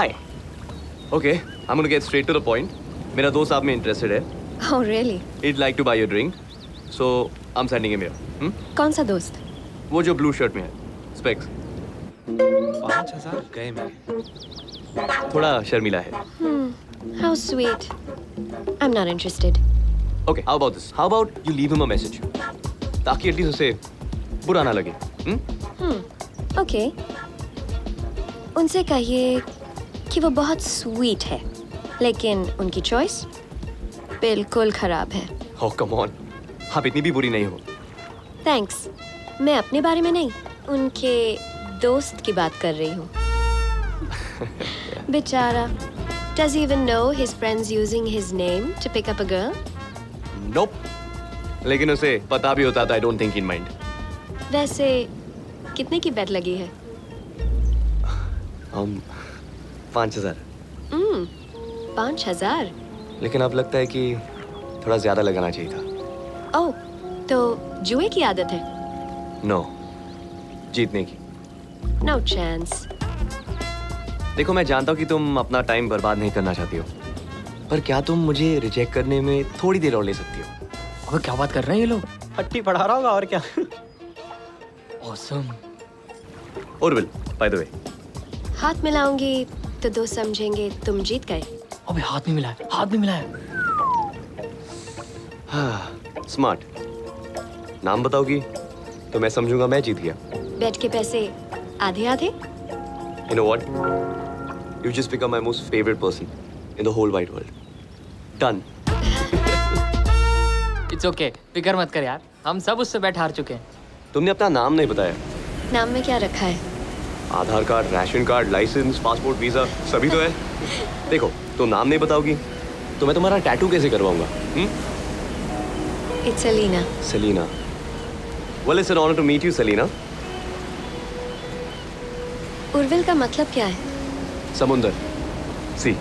Hi okay I am gonna get straight to the point. मेरा दोस्त आप में इंटरेस्टेड है. Oh really? He'd like to buy you a drink, so I'm sending him here. कौन सा दोस्त? वो जो ब्लू शर्ट में है, स्पेक्स. 5,000 गए मेरे. थोड़ा शर्मिला है. How sweet. I'm not interested. Okay, how about this? How about you leave him a message, ताकि एटलीस्ट उसे बुरा ना लगे. Okay. उनसे कहिए कि वो बहुत स्वीट है, लेकिन उनकी चॉइस बिल्कुल खराब है. Oh come on, आप इतनी भी बुरी नहीं हो. थैंक्स. मैं अपने बारे में नहीं, उनके दोस्त की बात कर रही हूँ. बेचारा. Does he even know his friend's using his name to pick up a girl? Nope. लेकिन उसे पता भी होता तो I don't think he'd mind. वैसे कितने की बेट लगी है? 5,000. 5,000? लेकिन अब लगता है कि थोड़ा ज्यादा लगाना चाहिए था. ओह, तो जुए की आदत है? No, जीतने की. No chance. देखो मैं जानता हूँ कि तुम अपना टाइम बर्बाद नहीं करना चाहती हो, पर क्या तुम मुझे रिजेक्ट करने में थोड़ी देर और ले सकती हो? अबे क्या बात कर रहे हैं ये लोग? हट्टी पढ़ा रहा होगा और क्या. Awesome. और by the way, हाथ मिलाऊंगी तो दोस्त समझेंगे तुम जीत गए. अबे हाथ नहीं मिलाया, हाथ नहीं मिलाया. स्मार्ट. नाम बताओगी तो मैं समझूंगा मैं जीत गया. बेट के पैसे आधे आधे? You know what? You just become my most favorite person in the whole wide world. Done. It's okay. फिक्र मत कर यार. हम सब उससे बैठ हार चुके हैं. तुमने अपना नाम नहीं बताया. नाम में क्या रखा है? Aadhaar card, ration card, license, passport, visa सभी तो है. देखो तुम नाम नहीं बताओगी तो मैं तुम्हारा टैटू कैसे करवाऊंगा? It's Alina. Selena. Well, it's an honor to meet you, Selena. Urvil का मतलब क्या है? समुंदर. सी.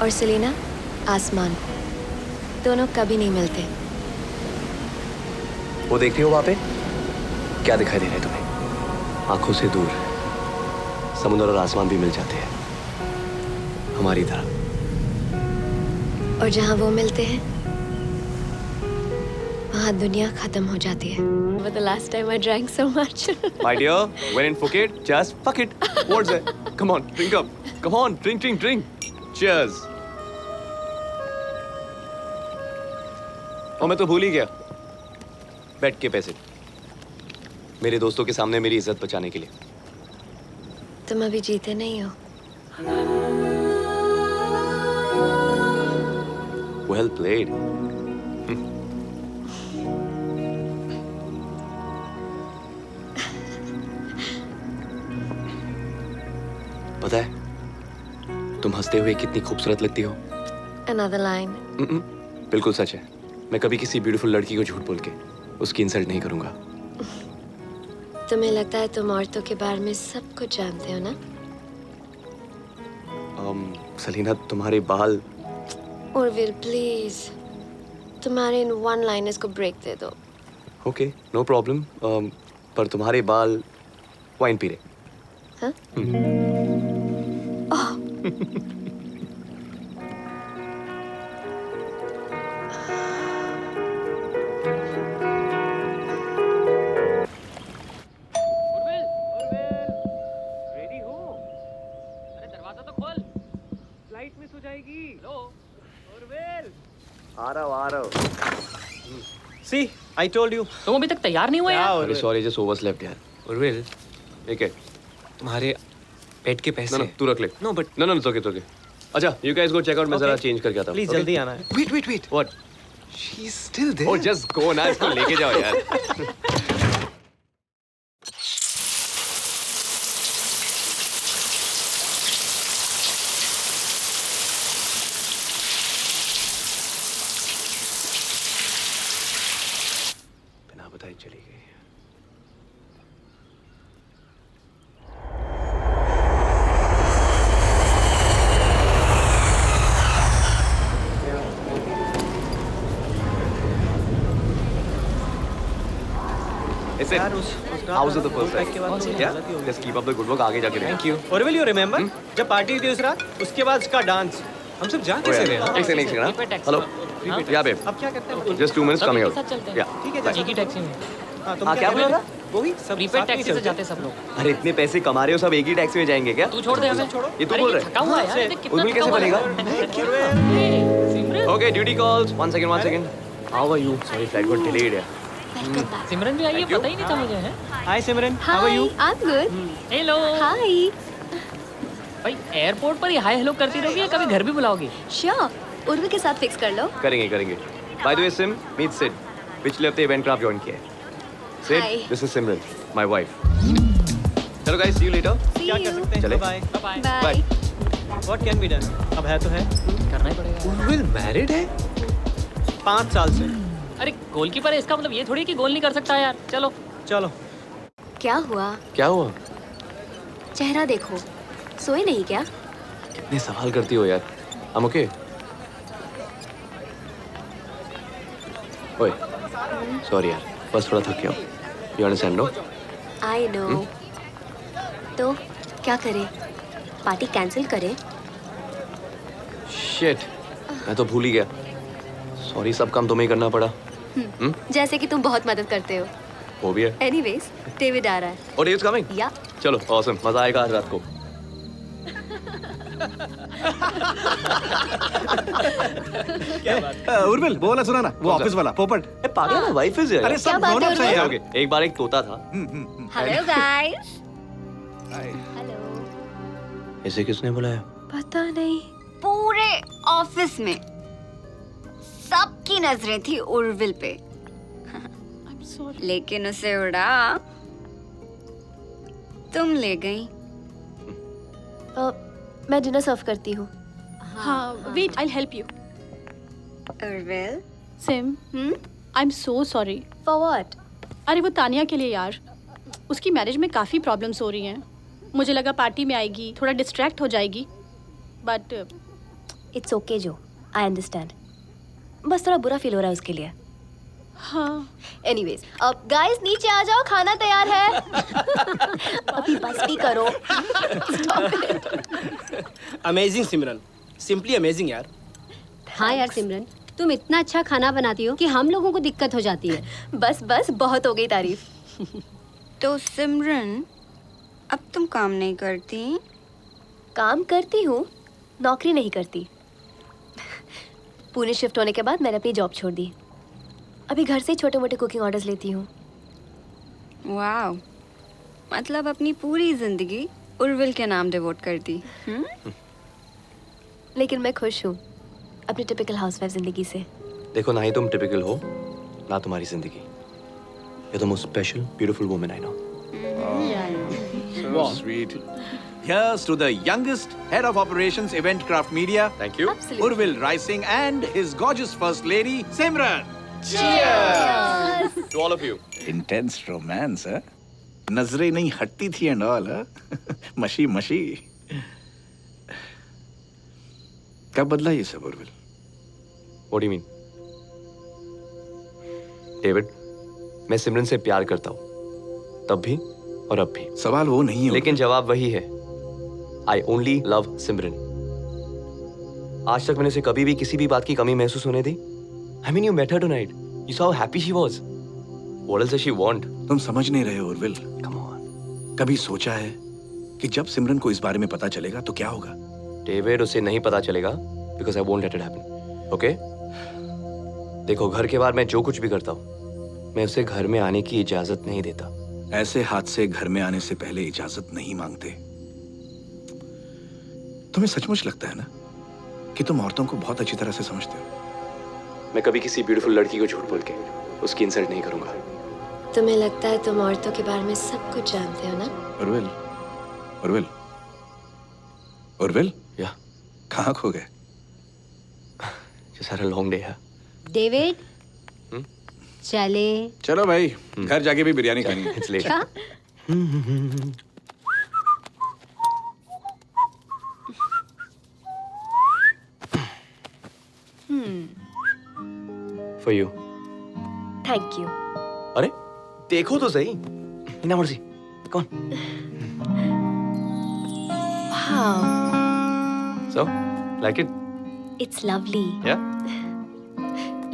और सेलिना आसमान. दोनों कभी नहीं मिलते. वो देखती हो वहां पे? क्या दिखाई दे रहा है तुम्हें? आंखों से दूर समुद्र और आसमान भी मिल जाते हैं हमारी तरह. और जहाँ वो मिलते हैं वहाँ दुनिया खत्म हो जाती है. But the last time I drank so much. My dear, when in Phuket, just fuck it. What's that? Come on, drink up. Come on, drink. Cheers. और मैं तो भूल ही गया. बेट के पैसे मेरे दोस्तों के सामने मेरी इज्जत बचाने के लिए. तुम अभी जीते नहीं हो. Well played. पता है तुम हंसते हुए कितनी खूबसूरत लगती हो. Another line. बिल्कुल सच है. मैं कभी किसी ब्यूटीफुल लड़की को झूठ बोल के उसकी इंसल्ट नहीं करूंगा. तुम्हें लगता है तुम औरतों के बारे में सब कुछ जानते हो ना? सलीना तुम्हारे बाल. उर्विल प्लीज, तुम्हारे इन वन लाइनर्स को ब्रेक दे दो. Okay no problem. पर तुम्हारे बाल वाइन पी रहे. हाँ? रेडी हो? अरे दरवाजा तो खोल. फ्लाइट मिस हो जाएगी. लो. उर्विल. आ रहा हूँ. See, I told you. तुम अभी तक तैयार नहीं हुए यार. अरे सॉरी जस्ट ओवरस्लेप्ट यार. उर्विल, ठीक है. तुम्हारे पेट के पैसे. No, तू रख ले. No, but No, it's okay. अच्छा, you guys go check out. मैं Okay. जरा चेंज करके आता हूँ. Please Okay? जल्दी आना है. Wait. What? She's still there. Oh, just go ना. इसको लेके जाओ यार. बिना बताए चली गई. यार उस How was it the first pack के बाद time? तो Yeah, हालत ही हो गई। just keep up the good work. आगे जाके देखें। Thank you. और विल यू रिमेंबर जब पार्टी थी उस रात, उसके बाद उसका डांस, हम सब जा Oh, कैसे yeah. रहे? एक सेकंड हाँ। Hello. Yeah, babe. अब क्या करते हैं? Just 2 minutes coming out. Yeah. ठीक है, Bye. एक ही टैक्सी में। हाँ, तुम हाँ, क्या कह बोल रहे रहा? हो? वही सब प्रीपेड साथ में टैक्सी से चलते जाते सब लोग। अरे इतने पैसे कमा रहे हो, सब एक ही टैक्सी में जाएंगे क्या? तू छोड़ दे हमें। छोड़ो। ये तू अरे बोल ये रहा थका हुआ है यार, से- ये कितना उर्मिल कैसे थका हुआ बनेगा? है। सिमरन Okay, duty calls. One second. How are you? Sorry, flight got delayed. Welcome back. Simran भी आई है, पता ही नहीं था मुझे है। Hi Simran, how are you? I am good. Hello. Hi. भाई एयरपोर्ट पर ही हाय हेलो करती रहोगी या कभी घर भी बुलाओगी? श्योर, उर्वी के साथ फिक्स कर लो। करेंगे. By the way, Sim, meet Sid. पिछले हफ्ते इवेंट क्राफ्ट ज्वाइन किया है. Sid, Hi. this is Simran, my wife. चलो guys, see you later. See क्या कर you. सकते हैं? चले? Bye. Bye. Bye. What can be done? अब है तो है। करना ही पड़ेगा। उर्विल मैरिड है? 5 साल से। अरे गोलकीपर है, इसका मतलब ये थोड़ी कि गोल नहीं कर सकता यार। चलो। चलो। क्या हुआ? क्या हुआ? चेहरा देखो, सोए नहीं क्या? कितने सवाल करती हो यार. I'm okay. ओए, sorry यार, बस थोड़ा थक गया हूँ. You understand, no? I know. तो क्या करें? पार्टी कैंसिल करें? Shit, मैं तो भूल ही गया. Sorry, सब काम तुम्हें ही करना पड़ा. जैसे कि तुम बहुत मदद करते हो। वो भी है. एनीवेज, डेविड आ रहा है। और Dave's coming? या चलो, awesome, मजा आएगा आज रात को. उर्मिल वो वाला सुना ना, वो कौन सा? ऑफिस वाला पोपट। ए पागल है, वाइफ इज अरे क्या सब बात है, grown ups हैं उर्मिल? यार। ओके, एक बार एक तोता था. Hello guys. हेलो। इसे किसने बुलाया? पता नहीं। पूरे ऑफिस में सबकी नजरें थी उर्विल पे, लेकिन उसे उड़ा तुम ले गई। मैं डिनर सर्व करती हूँ। हाँ, wait, I'll help you. Urvil, Sim, I'm so sorry. For what? अरे वो तानिया के लिए यार, उसकी मैरिज में काफ़ी प्रॉब्लम्स हो रही हैं। मुझे लगा पार्टी में आएगी, थोड़ा डिस्ट्रैक्ट हो जाएगी, बट इट्स ओके जो, आई अंडरस्टैंड। बस थोड़ा बुरा फील हो रहा है उसके लिए। हाँ, एनीवेज, अब गाइस नीचे आ जाओ, खाना तैयार है। अभी बस भी करो। अमेजिंग सिमरन, सिंपली अमेजिंग यार। हाँ यार सिमरन, तुम इतना अच्छा खाना बनाती हो कि हम लोगों को दिक्कत हो जाती है। बस बहुत हो गई तारीफ। तो सिमरन अब तुम काम नहीं करती? काम करती हूँ, नौकरी नहीं करती। पुणे शिफ्ट होने के बाद मैंने अपनी जॉब छोड़ दी। अभी घर से छोटे मोटे कुकिंग ऑर्डर्स लेती हूँ। वाह, मतलब अपनी पूरी जिंदगी उर्विल के नाम डिवोट कर दी। लेकिन मैं खुश हूँ अपनी टिपिकल हाउसवाइफ जिंदगी से। देखो, ना ही तुम टिपिकल हो, ना तुम्हारी जिंदगी. You're the most special, beautiful woman I know. So sweet. Here's to the youngest head of operations Event Craft Media, Thank you. Absolutely. Urvil Rising, and his gorgeous first lady, Simran. To all of you. Intense romance, huh? नजरें नहीं हटती थी and all, huh? मशी मशी. कब बदला ये सब Urvil? What do you mean? David, मैं सिमरन से प्यार करता हूँ, तब भी और अब भी. सवाल वो नहीं है. लेकिन जवाब वही है. I only love सिमरन. आज तक मैंने उसे कभी भी किसी भी बात की कमी महसूस होने दी. I mean, you met her tonight. You saw how happy she was. What else does she want? तुम समझ नहीं रहे हो उर्विल. Come on. कभी सोचा है कि जब सिमरन को इस बारे में पता चलेगा तो क्या होगा? डेविड, उसे नहीं पता चलेगा because I won't let it happen. Okay? देखो, घर के बाहर मैं जो कुछ भी करता हूँ, मैं उसे घर में आने की इजाजत नहीं देता. ऐसे हादसे घर में आने से पहले इजाजत नहीं मांगते. तुम्हें सचमुच लगता है ना कि तुम औरतों को बहुत अच्छी तरह से समझते हो? मैं कभी किसी ब्यूटीफुल लड़की को झूठ बोल के उसकी इंसल्ट नहीं करूंगा. तुम्हें लगता है तुम औरतों के बारे में सब कुछ जानते हो ना? उर्विल, उर्विल, उर्विल, या कहाँ खो गए? just had a long day है. डेविड, चले। चलो भाई, घर जाके भी बिरयानी खानी है. It's late. क्या? For you. Thank you. अरे देखो तो सही. इन्ना मर्जी कौन Wow, so like it it's lovely. या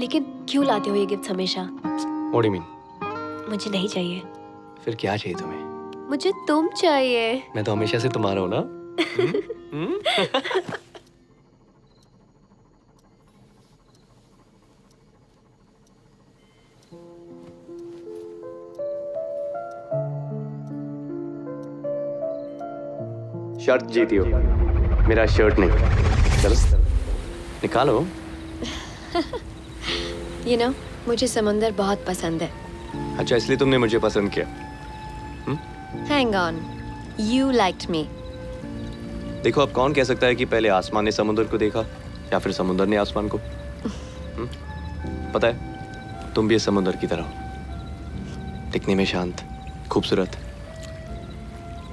लेकिन क्यों लाते हो ये गिफ्ट हमेशा? व्हाट डू यू मीन मुझे नहीं चाहिए. फिर क्या चाहिए तुम्हें मुझे तुम चाहिए. मैं तो हमेशा से तुम्हारा हूं ना शर्ट जीती हो मेरा शर्ट नहीं चलो निकालो You know, मुझे समुंदर बहुत पसंद है. अच्छा इसलिए तुमने मुझे पसंद किया Hang on, you liked me. देखो अब कौन कह सकता है कि पहले आसमान ने समुद्र को देखा या फिर समुद्र ने आसमान को पता है तुम भी इस समुद्र की तरह हो दिखने में शांत खूबसूरत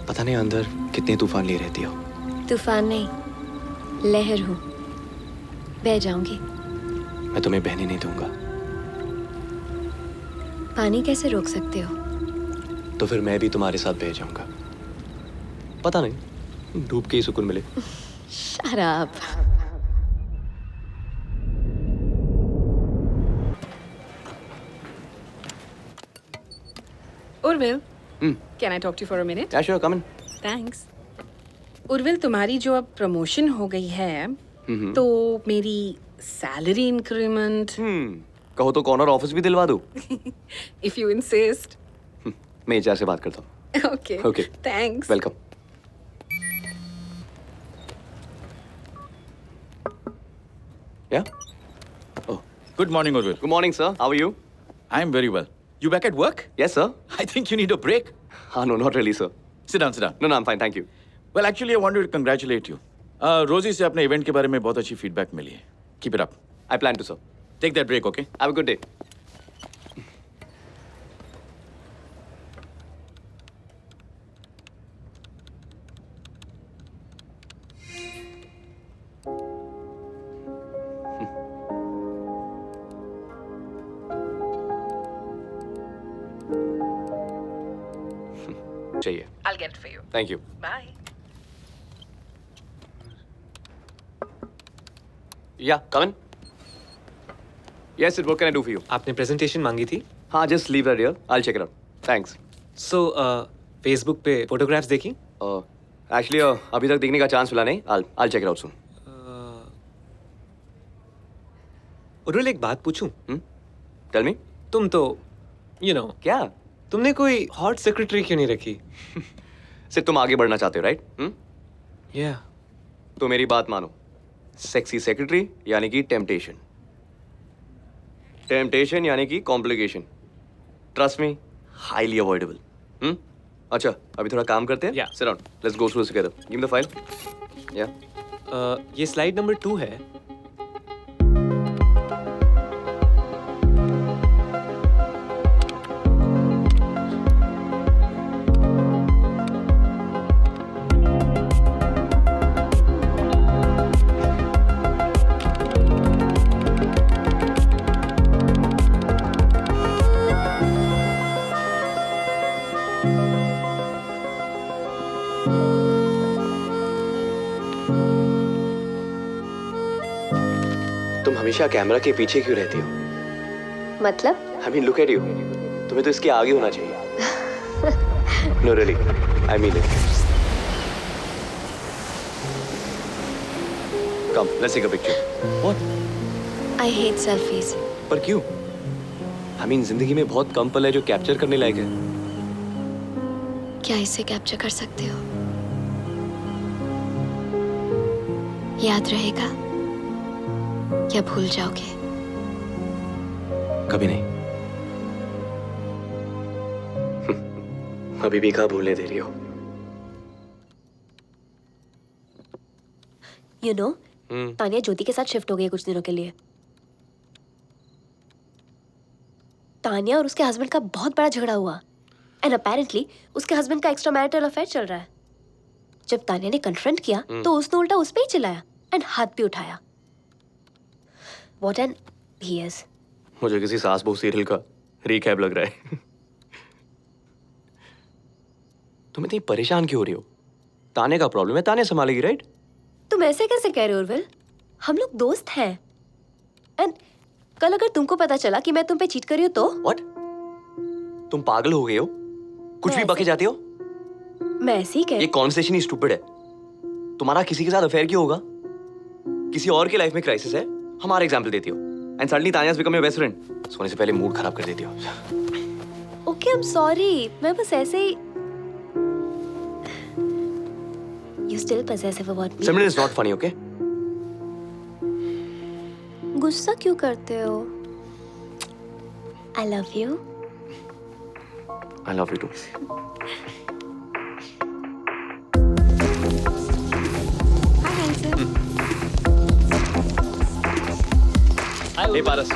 पता नहीं अंदर कितने तूफान लिए रहती हो तूफान नहीं, लहर हूँ. बह जाऊंगी. मैं तुम्हें बहने नहीं दूंगा पानी कैसे रोक सकते हो? तो फिर मैं भी तुम्हारे साथ बह जाऊंगा पता नहीं डूब के ही सुकून मिले Shut up. Urvil, Hmm. Can I talk to you for a minute? Yeah sure come in thanks. Urvil, तुम्हारी जो अब प्रमोशन हो गई है, तो मेरी सैलरी इंक्रीमेंट, कहो तो कॉर्नर ऑफिस भी दिलवा दूं इफ यू इंसिस्ट. मैं एचआर से बात करता हूँ okay Okay. Thanks. Welcome yeah oh Good morning, Urvil. Good morning sir how are you I'm very well. You back at work? Yes sir I think you need a break. हाँ no not really sir Sit down, sit down. No no I am fine thank you Well, actually, I wanted to congratulate you. रोजी से अपने event के बारे में बहुत अच्छी feedback मिली है. Keep it up. I plan to sir Take that break, okay? Have a good day चाहिए I'll get it for you. Thank you Bye. Yeah come in yes it what can I do for you आपने presentation मांगी थी हाँ just leave that here I will check it out thanks so Facebook पे photographs देखी actually अभी तक देखने का चांस मिला नहीं I check it out soon Urvil, एक बात पूछूं? टेल मी तुम तो क्या तुमने कोई हॉट सेक्रेटरी क्यों नहीं रखी? सिर्फ तुम आगे बढ़ना चाहते हो राइट या तो मेरी बात मानो सेक्सी सेक्रेटरी यानी कि टेम्पटेशन टेम्पटेशन यानी कि complication trust me highly avoidable अच्छा अभी थोड़ा काम करते हैं Yeah. Sit down let's go through this together give me the file या ये स्लाइड नंबर 2 है. तुम हमेशा कैमरा के पीछे क्यों रहती हो मतलब? I mean look at you तुम्हें तो इसके आगे होना चाहिए no really I mean it come let's take a picture what I hate selfies. पर क्यों आई मीन जिंदगी में बहुत कम पल है जो कैप्चर करने लायक है क्या इसे कैप्चर कर सकते हो? याद रहेगा या भूल जाओगे? कभी नहीं अभी भी कहाँ भूलने दे रही हो You know, तानिया ज्योति के साथ शिफ्ट हो गई कुछ दिनों के लिए. तानिया और उसके हस्बैंड का बहुत बड़ा झगड़ा हुआ एंड अपेरेंटली उसके हस्बैंड का एक्स्ट्रा मैरिटल अफेयर चल रहा है. जब तानिया ने कन्फ्रंट किया तो उसने उल्टा उस पे ही चिल्लाया एंड हाथ भी उठाया. What an he is. मुझे किसी सास बहू सीरियल का रिकैप लग रहा है तुम इतनी परेशान क्यों हो रही हो? ताने का प्रॉब्लम है, ताने संभालेगी, राइट? तुम ऐसे कैसे कह रहे हो उर्विल? हम लोग दोस्त हैं। एंड कल अगर तुमको पता चला कि मैं तुम पे चीट कर रही हूँ तो? व्हाट? तुम पागल हो गए हो? कुछ भी मैं बके ऐसे- जाती हो? मैं ऐसे ही कह ये कॉन्वर्सेशन ही स्टूपिड है। तुम्हारा किसी के साथ अफेयर क्यों होगा? किसी और की लाइफ में क्राइसिस है, हमारा एग्जांपल देती हो। And suddenly Tania has become your best friend. सोने से पहले मूड खराब कर देती हो। Okay, I am sorry. मैं बस ऐसे ही You still possessive about me. Simran is not funny, okay? गुस्सा क्यों करते हो? I love you. I love you too. Hi, handsome. Hey Paras,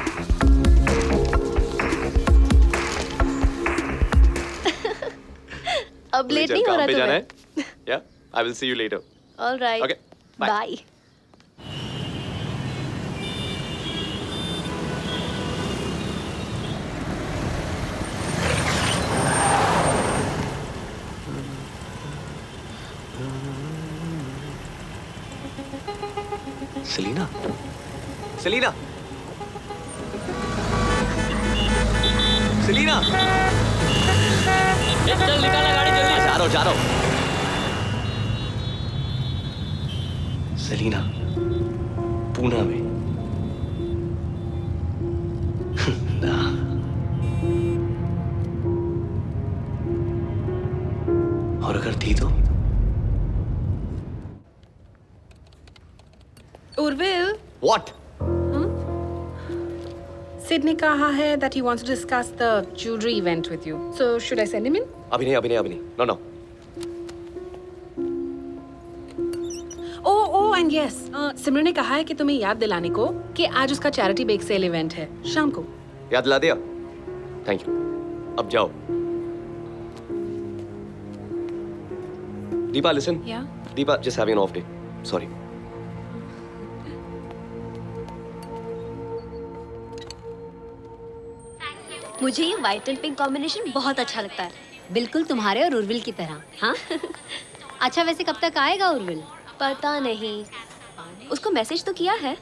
अब लेट नहीं हो रहा काम पे जाना तुम्हें? है? Yeah I will see you later. All right. Okay, bye. Bye. Selina, Selina, Selina, चल निकाला गाड़ी जल्दी। जा रहा हूँ, जा रहा हूँ। सेलिना, पूना में। ना। और अगर थी तो? उर्विल, What? Sid ने कहा है that he wants to discuss the jewelry event with you. So should I send him in? अभी नहीं, अभी नहीं, अभी नहीं। No, no. Oh, and yes. सिमरन ने कहा है कि तुम्हें याद दिलाने को कि आज उसका चैरिटी बेक सेल इवेंट है शाम को। याद दिला दिया? Thank you. अब जाओ। Deepa, listen. Yeah. Deepa, just having an off day. Sorry. मुझे ये व्हाइट एंड पिंक कॉम्बिनेशन बहुत अच्छा लगता है। बिल्कुल तुम्हारे और उर्विल की तरह। हाँ अच्छा, वैसे कब तक आएगा उर्विल? पता नहीं, उसको मैसेज तो किया है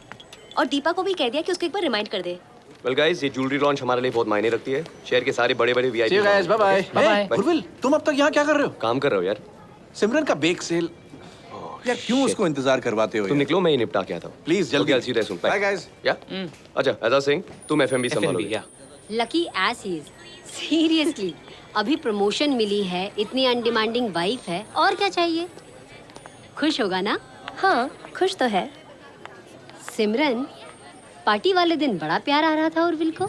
और दीपा को भी कह दिया कि उसको एक बार रिमाइंड कर दे। Well guys, ये ज्वेलरी लॉन्च हमारे लिए बहुत मायने रखती है। शहर के सारे बड़े-बड़े VIP। See you guys, bye bye. Bye-bye. Hey, Urvil, तुम अब तक यहाँ क्या कर रहे हो? काम कर रहे हो यार। सिमरन का बेक सेल। यार क्यों shit. उसको इंतजार करवाते हो? तुम यार? निकलो, मैं ये निपटा के आता हूँ। Please, जल्दी। Okay, I'll see you there soon. Bye. Bye, guys. Yeah? अच्छा, as I was saying, तुम FMB संभालोगे। Lucky as is. सीरियसली, अभी प्रमोशन मिली है, इतनी अनडिमांडिंग वाइफ है, और क्या चाहिए? खुश होगा ना? हाँ, खुश तो है। सिमरन, पार्टी वाले दिन बड़ा प्यार आ रहा था उर्विल को।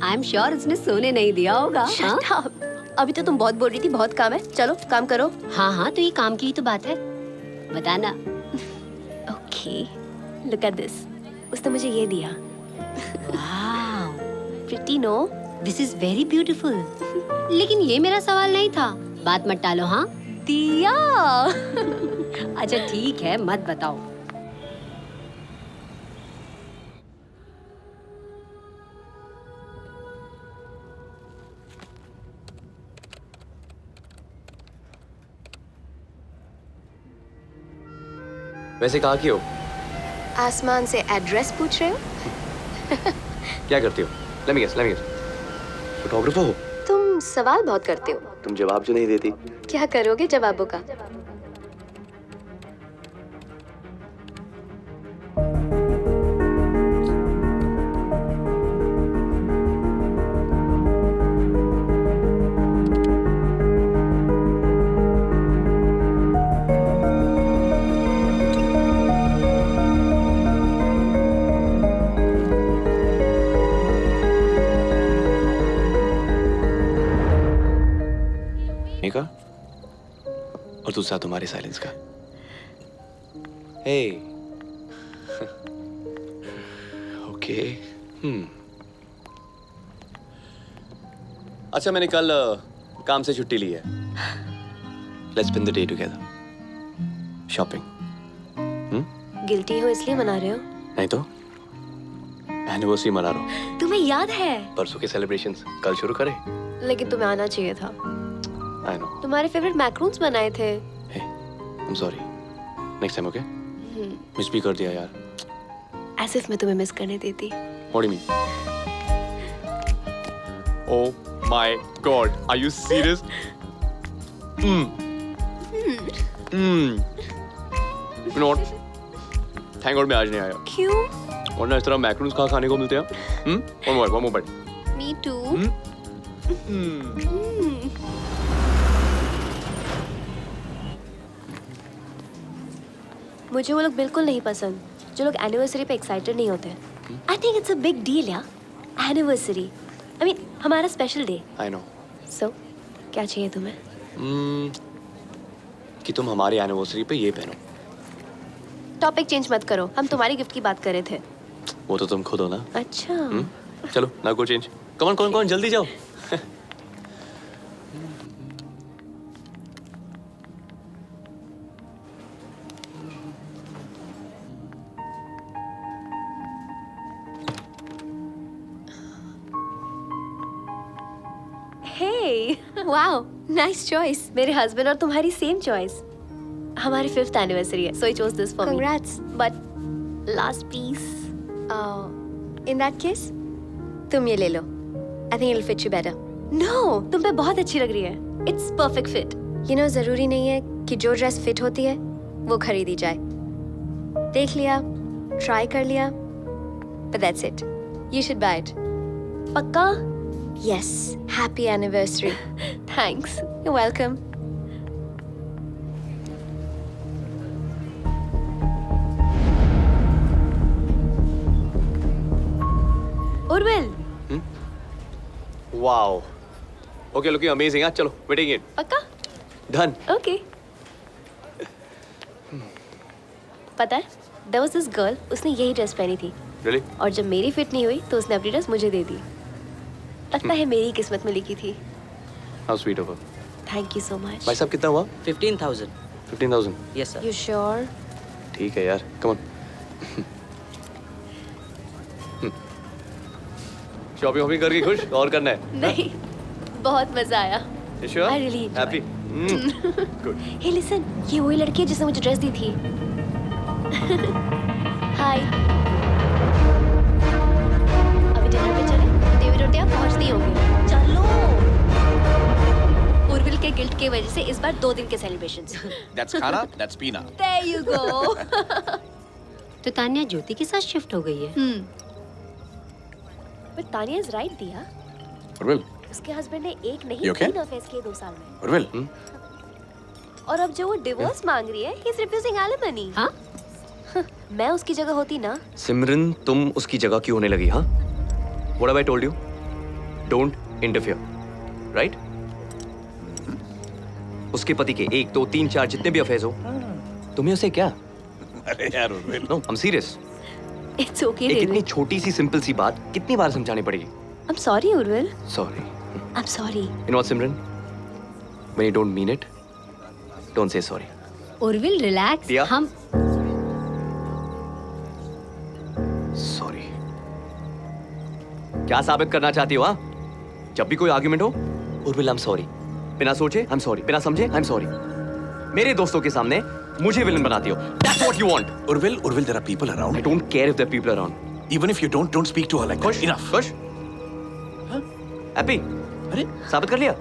आई एम श्योर उसने सोने नहीं दिया होगा। हाँ? Shut up. अभी तो तुम बहुत बोल रही थी बहुत काम है, चलो काम करो। हाँ, तो ये काम की ही तो बात है। बताना। Okay, look at this. उसने मुझे ये दिया। Wow, pretty no? This is very beautiful. लेकिन ये मेरा सवाल नहीं था, बात मत टालो। हाँ दिया। अच्छा ठीक है, मत बताओ। वैसे कहाँ की हो? आसमान से एड्रेस पूछ रहे हो? क्या करती हो? Let me guess, let me guess. Photographer हो? तुम सवाल बहुत करते हो। तुम जवाब जो नहीं देती। क्या करोगे जवाबों का? का और दूसरा तुम्हारे साइलेंस का। हे ओके। अच्छा, मैंने कल काम से छुट्टी ली है। Let's spend the day together. Shopping. Guilty हो इसलिए मना रहे हो? नहीं तो एनिवर्सरी मना रहा हूँ। तुम्हें याद है? परसों के सेलिब्रेशंस कल शुरू करें। लेकिन तुम्हें आना चाहिए था। I know. तुम्हारे फेवरेट मैक्रोन्स बनाए थे. Hey, I'm sorry. Next time, okay? Miss भी कर दिया यार. As if मैं तुम्हें मिस करने देती. What do you mean? Oh my God, are you serious? You know what? Thank God मैं आज नहीं आया. क्यों? वरना इस तरह मैक्रोन्स कहाँ खाने को मिलते हैं? One more bite. Me too. मुझे वो लोग बिल्कुल नहीं पसंद जो लोग एनिवर्सरी पे एक्साइटेड नहीं होते. I think it's a big deal यार. एनिवर्सरी, आई मीन हमारा स्पेशल डे. I know. सो क्या चाहिए तुम्हें? कि तुम हमारी एनिवर्सरी पे ये पहनो. टॉपिक चेंज मत करो, हम तुम्हारी गिफ्ट की बात कर रहे थे. वो तो तुम खुद हो ना. अच्छा. चलो ना गो चेंज. कौन जल्दी जाओ. Hey wow, nice choice. मेरे हस्बैंड और तुम्हारी सेम चॉइस. हमारी 5th एनिवर्सरी है, so he chose this for me. Congrats. But last piece. In that case तुम ये ले लो. I think it will fit you better. No, तुम पे बहुत अच्छी लग रही है. It's perfect fit. You know, जरूरी नहीं है कि जो ड्रेस फिट होती है वो खरीदी जाए. देख लिया, ट्राई कर लिया, but that's it. You should buy it. पक्का? Yes, happy anniversary. Thanks. You're welcome. Urvil. Wow. Okay, looking amazing. हाँ, चलो, waiting in. पक्का? Done. Okay. पता है, there was this girl, उसने यही ड्रेस पहनी थी. Really? और जब मेरी फिट नहीं हुई तो उसने अपनी ड्रेस मुझे दे दी. लगता है मेरी किस्मत में लिखी थी. How sweet of her. Thank you so much. भाई साहब कितना हुआ? 15,000. 15,000. Yes sir. You sure? ठीक है यार. Come on. शॉपिंग करके खुश और करना है. नहीं, बहुत मजा आया. You sure? I really enjoyed. Happy. Good. Hey listen, ये वही लड़की है जिसने मुझे ड्रेस दी थी. Hi. अभी डिनर पे चले? देवी रोटियां पहुंचती होंगी. चलो. उर्विल के गिल्ट की वजह से इस बार 2 दिन के celebrations. That's Khana, that's Pina. There you go. तो तान्या ज्योति के साथ शिफ्ट हो गई है. But Tanya is right, दिया. Urvil, उसके हस्बैंड ने एक नहीं You okay? 3 अफेयर्स किए 2 साल में. Urvil. और अब जो वो डिवोर्स मांग रही है, he is refusing alimony. हाँ? मैं उसकी जगह होती ना. सिमरन, तुम उसकी जगह क्यों होने लगी? हाँ? What have I told you? Don't interfere. Right? उसके पति के 1, 2, 3, 4 जितने भी अफेयर्स हो, तुम्हें उसे क्या? अरे यार Urvil. No, I'm serious. It's okay, एक इतनी David. छोटी सी सिंपल सी बात कितनी बार समझानी पड़ेगी? I'm sorry, Urvil. Sorry. I'm sorry. You know what, Simran? When you don't mean it, don't say sorry. Urvil relax. दिया? हम Sorry. क्या साबित करना चाहती हो? हाँ? जब भी कोई आर्गुमेंट हो, उर्विल, I'm sorry. बिना सोचे, I'm sorry. बिना समझे, I'm sorry. मेरे दोस्तों के सामने मुझे विलन बनाती हो. That's what you want. Urvil, there are people around. I don't care if there are people around. Even if you don't speak to her like that. Enough. खुश? हैप्पी? अरे साबित कर लिया?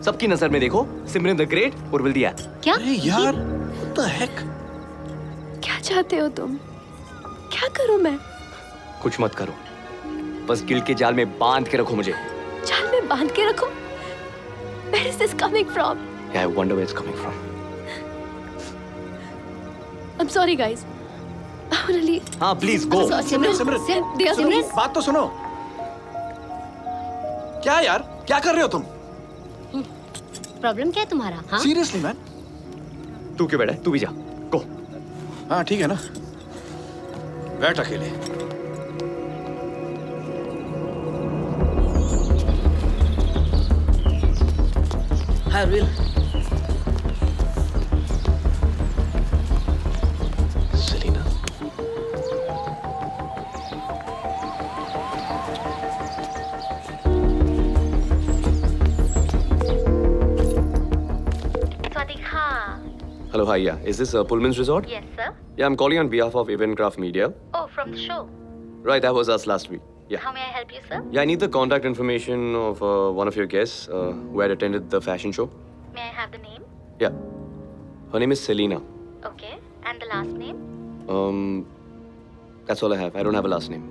सबकी नजर में देखो, Simran the great, Urvil the eight. क्या? अरे यार, what the heck? क्या चाहते हो तुम? क्या करूं मैं? कुछ मत करो. बस गिल्ट के जाल में बांध के रखो मुझे. जाल में बांध के रखो? Where is this coming from? Yeah, I wonder where it's coming from. I'm sorry, guys. I'm really हाँ, please go. सिमरन, दिया सुनो, सिमरन. बात तो सुनो. क्या यार? क्या कर रहे हो तुम? प्रॉब्लम क्या है तुम्हारा? हाँ? Seriously man? तू क्यों बैठा है? तू भी जा. Go. हाँ ठीक है ना. बैठ अकेले. Hi Urvil. Selena. Hello, hi, yeah. Is this Pullman's Resort? Yes, sir. Yeah, I'm calling on behalf of Eventcraft Media. Oh, from the show. Right, that was us last week. Yeah. How may I help you, sir? Yeah, I need the contact information of one of your guests who had attended the fashion show. May I have the name? Yeah. Her name is Selena. Okay. And the last name? That's all I have. I don't have a last name.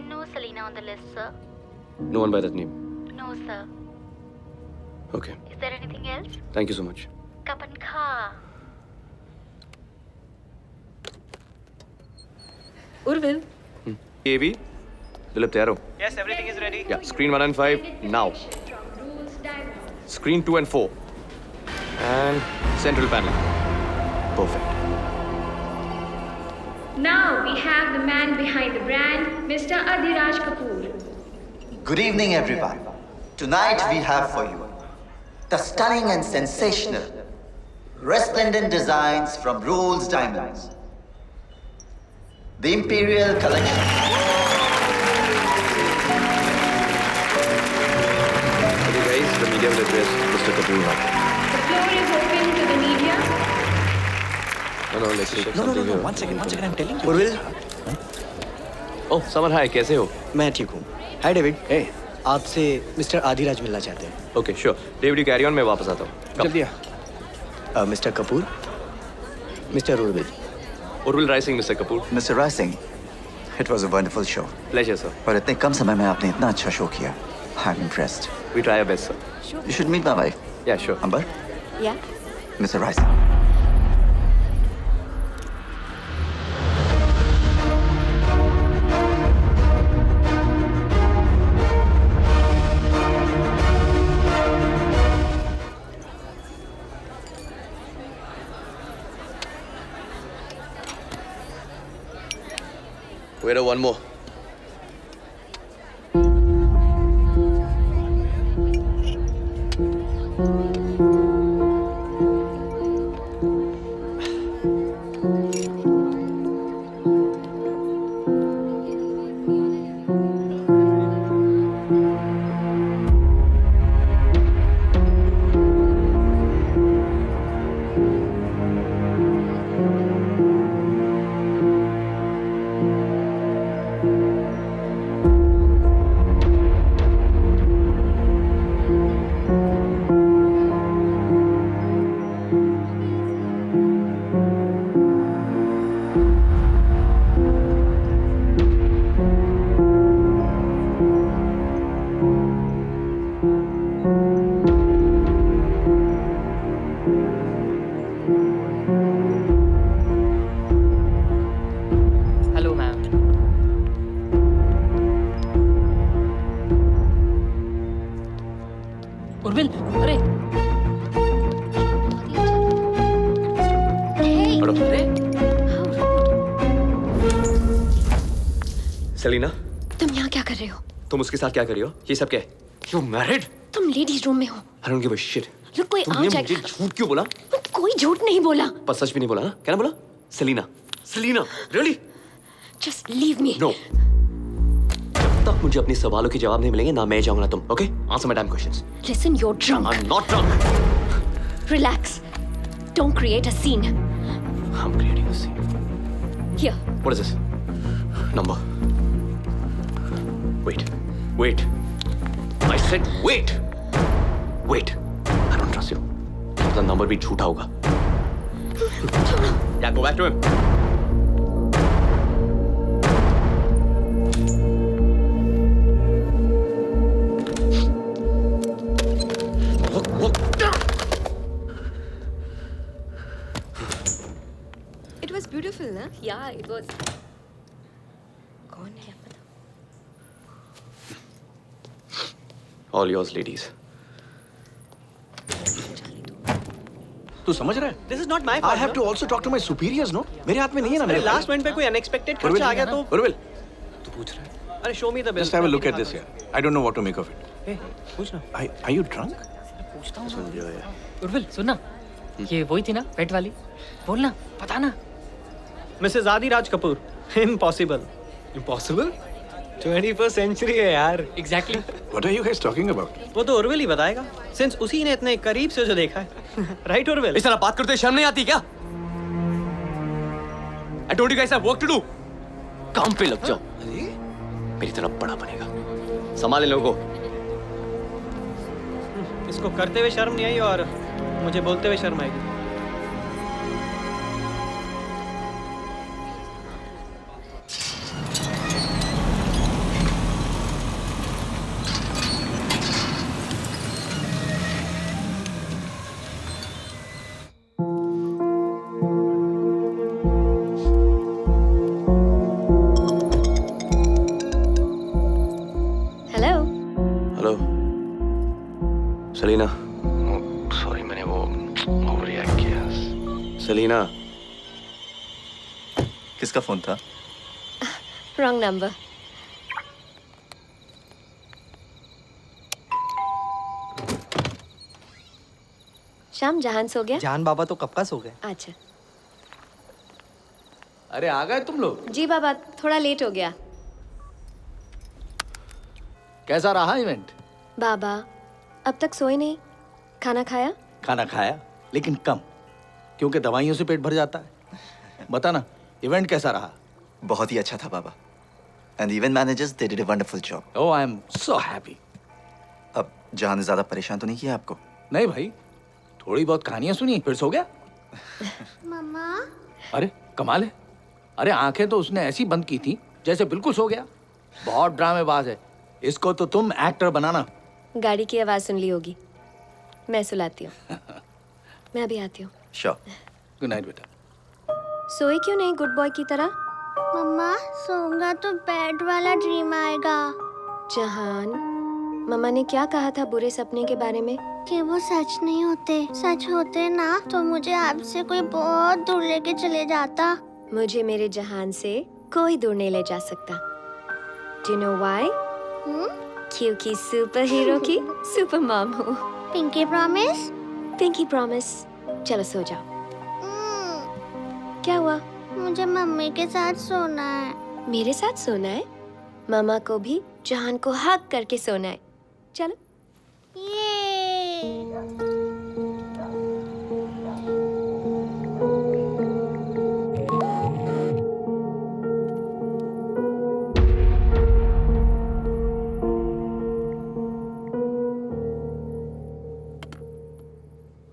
No Selena on the list, sir. No one by that name. No, sir. Okay. Is there anything else? Thank you so much. Kapan Kha. Urvil, AV, Dilip, तैयार हो? Yes, everything is ready. Yeah, screen 1 and 5, now. Screen 2 and 4. And central panel. Perfect. Now we have the man behind the brand, Mr. Adhiraj Kapoor. Good evening, everyone. Tonight we have for you the stunning and sensational, resplendent designs from Rolls Diamonds. The Imperial Collection. Okay, guys, the media will address Mr. Kapoor now. The floor is open to the media. No, let's check something here. One second, I'm telling you. Urvil, Oh, Saman, hi, कैसे हो? मैं ठीक हूँ. Hi, David. Hey. आपसे mister Adiraj मिलना चाहते हैं. Okay, sure. David, you carry on, मैं वापस आता हूँ. Come. जल्दी आ. Mister Kapoor, mister Urvil. Urvil Rising, Mr. Kapoor. Mr. Rising, it was a wonderful show. Pleasure, sir. और इतने कम समय में आपने इतना अच्छा शो किया. I'm impressed. We try our best, sir. You should meet my wife. Yeah, sure. Amber, Yeah. Mr. Rising. Wait, one more. Hello ma'am. Urvil, अरे हटो. अरे Selena, तुम यहाँ क्या कर रहे हो? तुम उसके साथ क्या कर रही हो? ये सब क्या है? You married? तुम लेडीज रूम में हो. I don't give a shit. लोग कोई आ तुमने मुझे जाएगा. झूठ क्यों बोला? कोई झूठ नहीं बोला. पर सच भी नहीं बोला ना? क्या ना बोला? Selena. Selena, really? Just leave me. No. जब तक मुझे अपने सवालों के जवाब नहीं मिलेंगे ना मैं जाऊंगा ना तुम. Okay? Answer my damn questions. Listen, you're drunk. I'm not drunk. Relax. Don't create a scene. I'm creating a scene. Here. What is this? Number. Wait. Wait. I said wait. Wait. I don't trust you. The number भी झूठा होगा. Yeah, go back to him. Look. It was beautiful, ना? Yeah, it was. कौन है पता? All yours, ladies. तू समझ रहा है? This is not my I fault. have to also talk to my superiors, no? मेरे हाथ में नहीं है ना अरे मेरे लास्ट मिनट पे कोई अनएक्सपेक्टेड खर्चा आ गया तो. Urvil, तू पूछ रहा है? अरे show me the best. just have a look at this here. I don't know what to make of it. Hey, पूछना. Are you drunk? पूछता हूँ. उर्विल, सुनना. ये वही थी ना, पेट वाली. बोलना, बताना. Mrs Adiraj Kapoor. Impossible. Impossible? 21st century है यार। Exactly. What are you guys talking about? वो तो उर्विल ही बताएगा, सिंस उसी ने इतने करीब से जो देखा है। राइट उर्विल? इस तरह बात करते शर्म नहीं आती क्या? I told you guys I have work to do. काम पे लग जाओ। मेरी तरफ बड़ा बनेगा। संभाले लोगों को। इसको करते हुए शर्म नहीं आई और मुझे बोलते हुए शर्म आएगी। हेलो। हेलो सलीना। सॉरी मैंने वो ओवर रिएक्ट किया। सलीना। किसका फोन था? Wrong number. शाम जहान सो गया? जान बाबा तो कब का सो गए। अच्छा। अरे आ गए तुम लोग? जी बाबा, थोड़ा लेट हो गया। कैसा रहा इवेंट? बाबा अब तक सोए नहीं। खाना खाया? खाना खाया, लेकिन कम, क्योंकि दवाइयों से पेट भर जाता है। बता ना, इवेंट कैसा रहा? बहुत ही अच्छा था बाबा। And event managers they did a wonderful job. Oh, I am so happy. अब जान ज्यादा परेशान तो नहीं किया आपको? नहीं भाई, थोड़ी बहुत कहानियां सुनी फिर सो गया। मम्मा। अरे कमाल है। अरे आंखें तो उसने ऐसी बंद की थी जैसे बिल्कुल सो गया। बहुत ड्रामेबाज है। इसको तो तुम एक्टर बनाना। गाड़ी की आवाज सुन ली होगी, मैं सुलाती हूँ। मैं अभी आती हूँ। श्योर। गुड नाइट बेटा। सोए क्यों नहीं गुड बॉय की तरह? मम्मा सोऊंगा तो बैड वाला ड्रीम आएगा। जहान, मम्मा ने क्या कहा था बुरे सपने के बारे में? कि वो सच नहीं होते। सच होते ना तो मुझे आपसे कोई बहुत दूर लेके चले जाता। मुझे मेरे जहान से कोई दूर नहीं ले जा सकता। Do you know why? क्योंकि सुपर हीरो की सुपर मॉम हूँ। Pinky promise? Pinky promise. चलो सो जाओ। क्या हुआ? मुझे मम्मी के साथ सोना है। मेरे साथ सोना है? मामा को भी जहान को हक करके सोना है। चलो।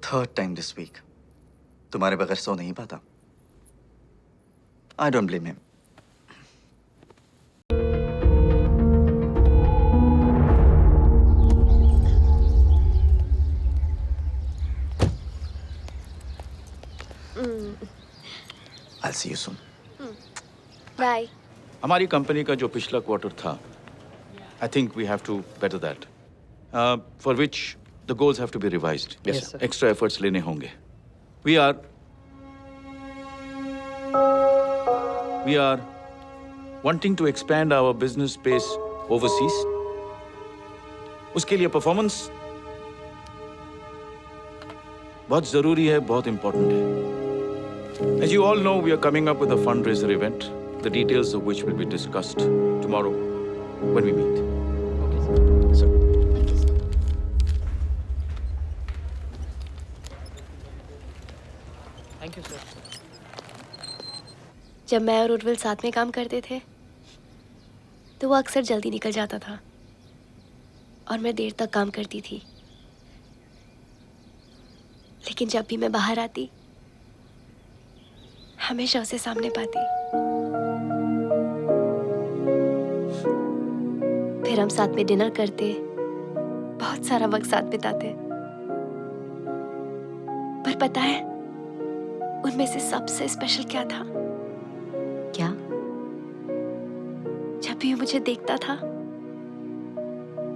थर्ड टाइम दिस वीक तुम्हारे बगैर सो नहीं पाता। I don't blame him. I'll see you soon. बाय। हमारी कंपनी का जो पिछला क्वार्टर था, I think we have to better that, for which the goals have to be revised. Yes, sir. Extra efforts लेने होंगे। We are wanting to expand our business space overseas. उसके लिए परफॉर्मेंस बहुत जरूरी है, बहुत इंपॉर्टेंट है। As you all know, we are coming up with a fundraiser event, the details of which will be discussed tomorrow when we meet. Okay, sir. Thank you, sir. जब मैं और उर्विल साथ में काम करते थे तो वो अक्सर जल्दी निकल जाता था और मैं देर तक काम करती थी। लेकिन जब भी मैं बाहर आती हमेशा उसे सामने पाती। फिर हम साथ में डिनर करते, बहुत सारा वक्त साथ बिताते। पर पता है उनमें से सबसे स्पेशल क्या था? क्या? जब भी वो मुझे देखता था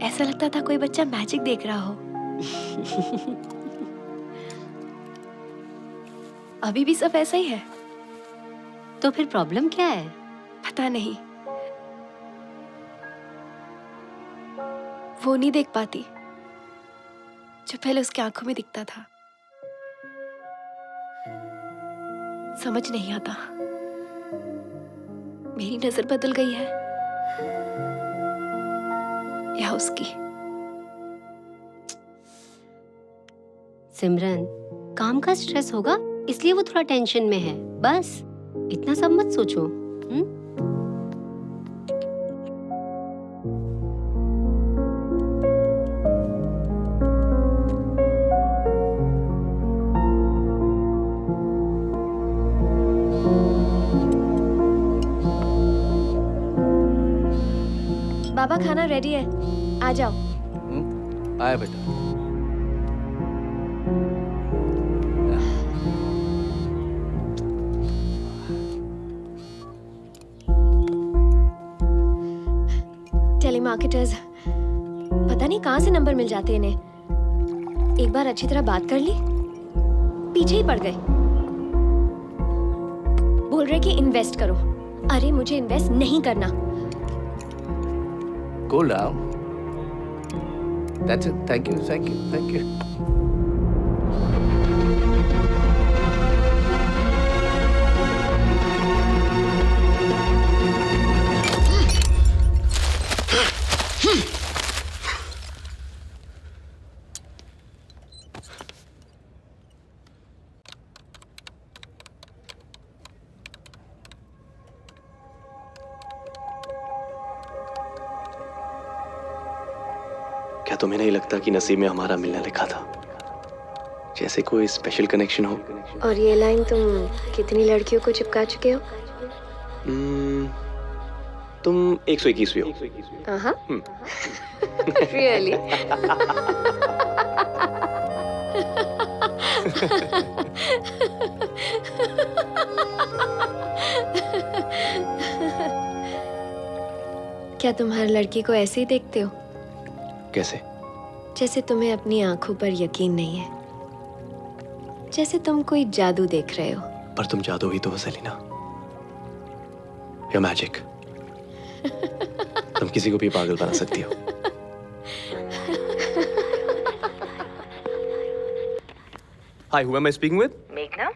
ऐसा लगता था कोई बच्चा मैजिक देख रहा हो। अभी भी सब ऐसा ही है। तो फिर प्रॉब्लम क्या है? पता नहीं, वो नहीं देख पाती जो पहले उसकी आंखों में दिखता था। समझ नहीं आता मेरी नजर बदल गई है या उसकी। सिमरन, काम का स्ट्रेस होगा इसलिए वो थोड़ा टेंशन में है, बस इतना सब मत सोचो। बाबा खाना रेडी है, आ जाओ। आया बेटा। टेलीमार्केटर्स, पता नहीं कहाँ से नंबर मिल जाते इन्हें। एक बार अच्छी तरह बात कर ली, पीछे ही पड़ गए। बोल रहे कि इन्वेस्ट करो। अरे मुझे इन्वेस्ट नहीं करना। Cool down. That's it. Thank you. Thank you. Thank you. क्या तुम्हें नहीं लगता कि नसीब में हमारा मिलना लिखा था? जैसे कोई स्पेशल कनेक्शन हो। और ये लाइन तुम कितनी लड़कियों को चिपका चुके हो? तुम 121वीं हो। हाँ। रियली? क्या तुम हर लड़की को ऐसे ही देखते हो? कैसे? जैसे तुम्हें अपनी आंखों पर यकीन नहीं है, जैसे तुम कोई जादू देख रहे हो। पर तुम जादू ही तो हो सेलिना, या मैजिक। तुम किसी को भी पागल बना सकती हो। हाय, who am I speaking with? मेघना?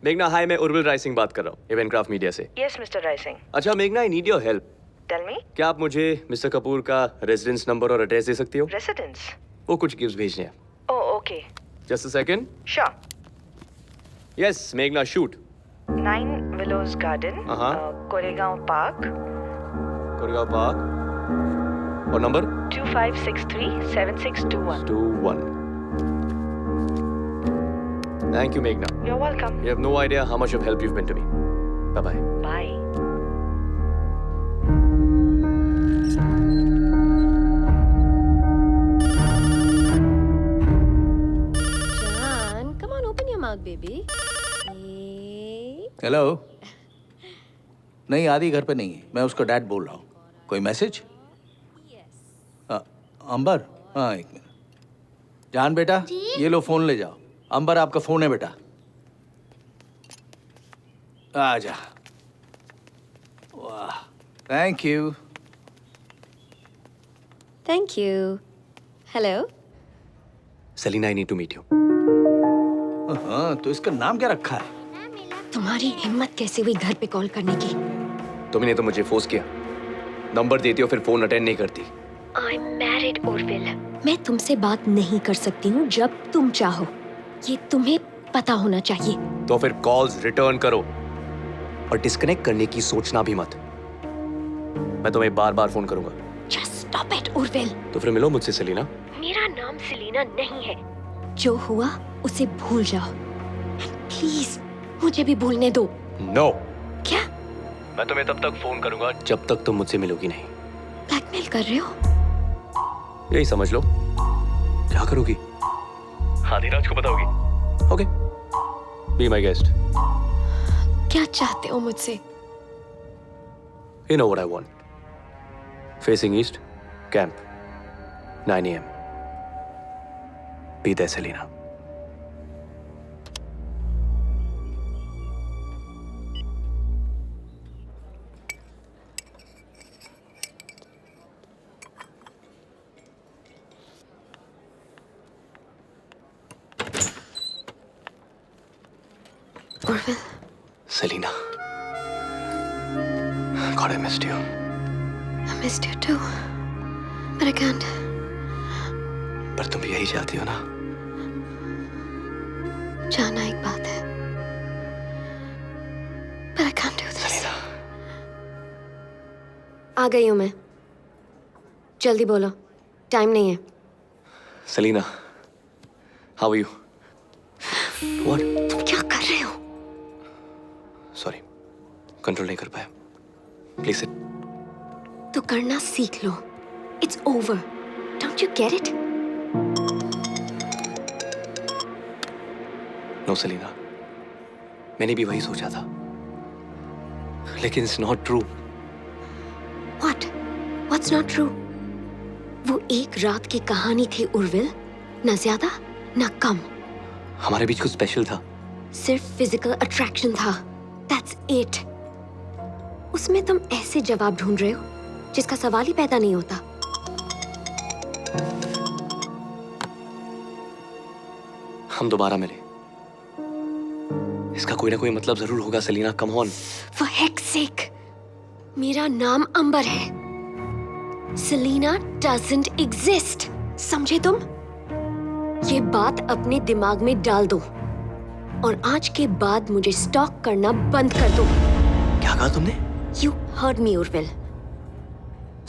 मेघना, हाय, मैं उर्विल राय सिंह बात कर रहा हूँ, इवेंटक्राफ्ट मीडिया से। Yes mister Rai Singh. अच्छा मेघना, I need your help. Tell me. क्या आप मुझे मिस्टर कपूर का रेजिडेंस नंबर और एड्रेस दे सकती हो? रेसिडेंस? वो कुछ गिफ्ट्स भेजने हैं। Oh okay. Just a second. Sure. Yes मेघना, shoot. 9 willows garden, Koregaon park. Koregaon park. और number? 2563-7621। 21. Thank you, Meghna. You're welcome. You have no idea how much of help you've been to me. Bye-bye. Bye. John, come on, open your mouth, baby. Hello. नहीं, आदि घर पे नहीं है, मैं उसका dad बोल रहा हूँ। कोई मैसेज? अंबर? हाँ, एक मिनट। जान बेटा, ये लो फोन ले जाओ। अंबर, आपका फोन है बेटा। आजा। वाह, thank you. Thank you. Hello. Selina, I need to meet you. हाँ, तो इसका नाम क्या रखा है? तुम्हारी हिम्मत कैसे हुई घर पे कॉल करने की? तुमने तो मुझे फोर्स किया। नंबर देती हो फिर फोन अटेंड नहीं करती। I'm married, Orville. मैं तुमसे बात नहीं कर सकती हूँ जब तुम चाहो। ये तुम्हें पता होना चाहिए। तो फिर कॉल्स रिटर्न करो और डिस्कनेक्ट करने की सोचना भी मत। मैं तुम्हें बार-बार फोन करूंगा। Just stop it, Orville. तो फिर मिलो मुझसे सेलिना। मेरा नाम सेलिना नहीं है। जो हुआ उसे भूल जाओ। प्लीज मुझे भी भूलने दो। नो। क्या? मैं तुम्हें तब तक फोन करूंगा जब तक तुम मुझसे मिलोगी नहीं। ब्लैकमेल कर रहे हो? यही समझ लो। क्या करोगी? आदिराज को बताओगी? Okay, be my guest. क्या चाहते हो मुझसे? You know what I want. Facing east, camp, 9 AM. Be there, Selina. Orville. Selina. God, I missed you. I missed you too. But I can't. पर तुम भी यही चाहती हो ना? जाना एक बात है, but I can't do this. Salina, आ गई हूँ मैं. जल्दी बोलो, टाइम नहीं है. Salina, how are you? What? तुम क्या कर रहे हो? Sorry, कंट्रोल नहीं कर पाया. Please sit. तो करना सीख लो. It's over. Don't you get it? No, Salina, मैंने भी वही सोचा था. लेकिन it's not true. What? What's not true? वो एक रात की कहानी थी उर्विल, ना ज्यादा ना कम. हमारे बीच कुछ स्पेशल था. सिर्फ फिजिकल अट्रैक्शन था. That's it. उसमें तुम ऐसे जवाब ढूंढ रहे हो जिसका सवाल ही पैदा नहीं होता. हम दोबारा मिले. इसका कोई ना कोई मतलब जरूर होगा Selina. Come on. For heck's sake, मेरा नाम अंबर है. Selina doesn't exist. समझे तुम? ये बात अपने दिमाग में डाल दो और आज के बाद मुझे स्टॉक करना बंद कर दो. क्या कहा तुमने? You heard me, Urvil.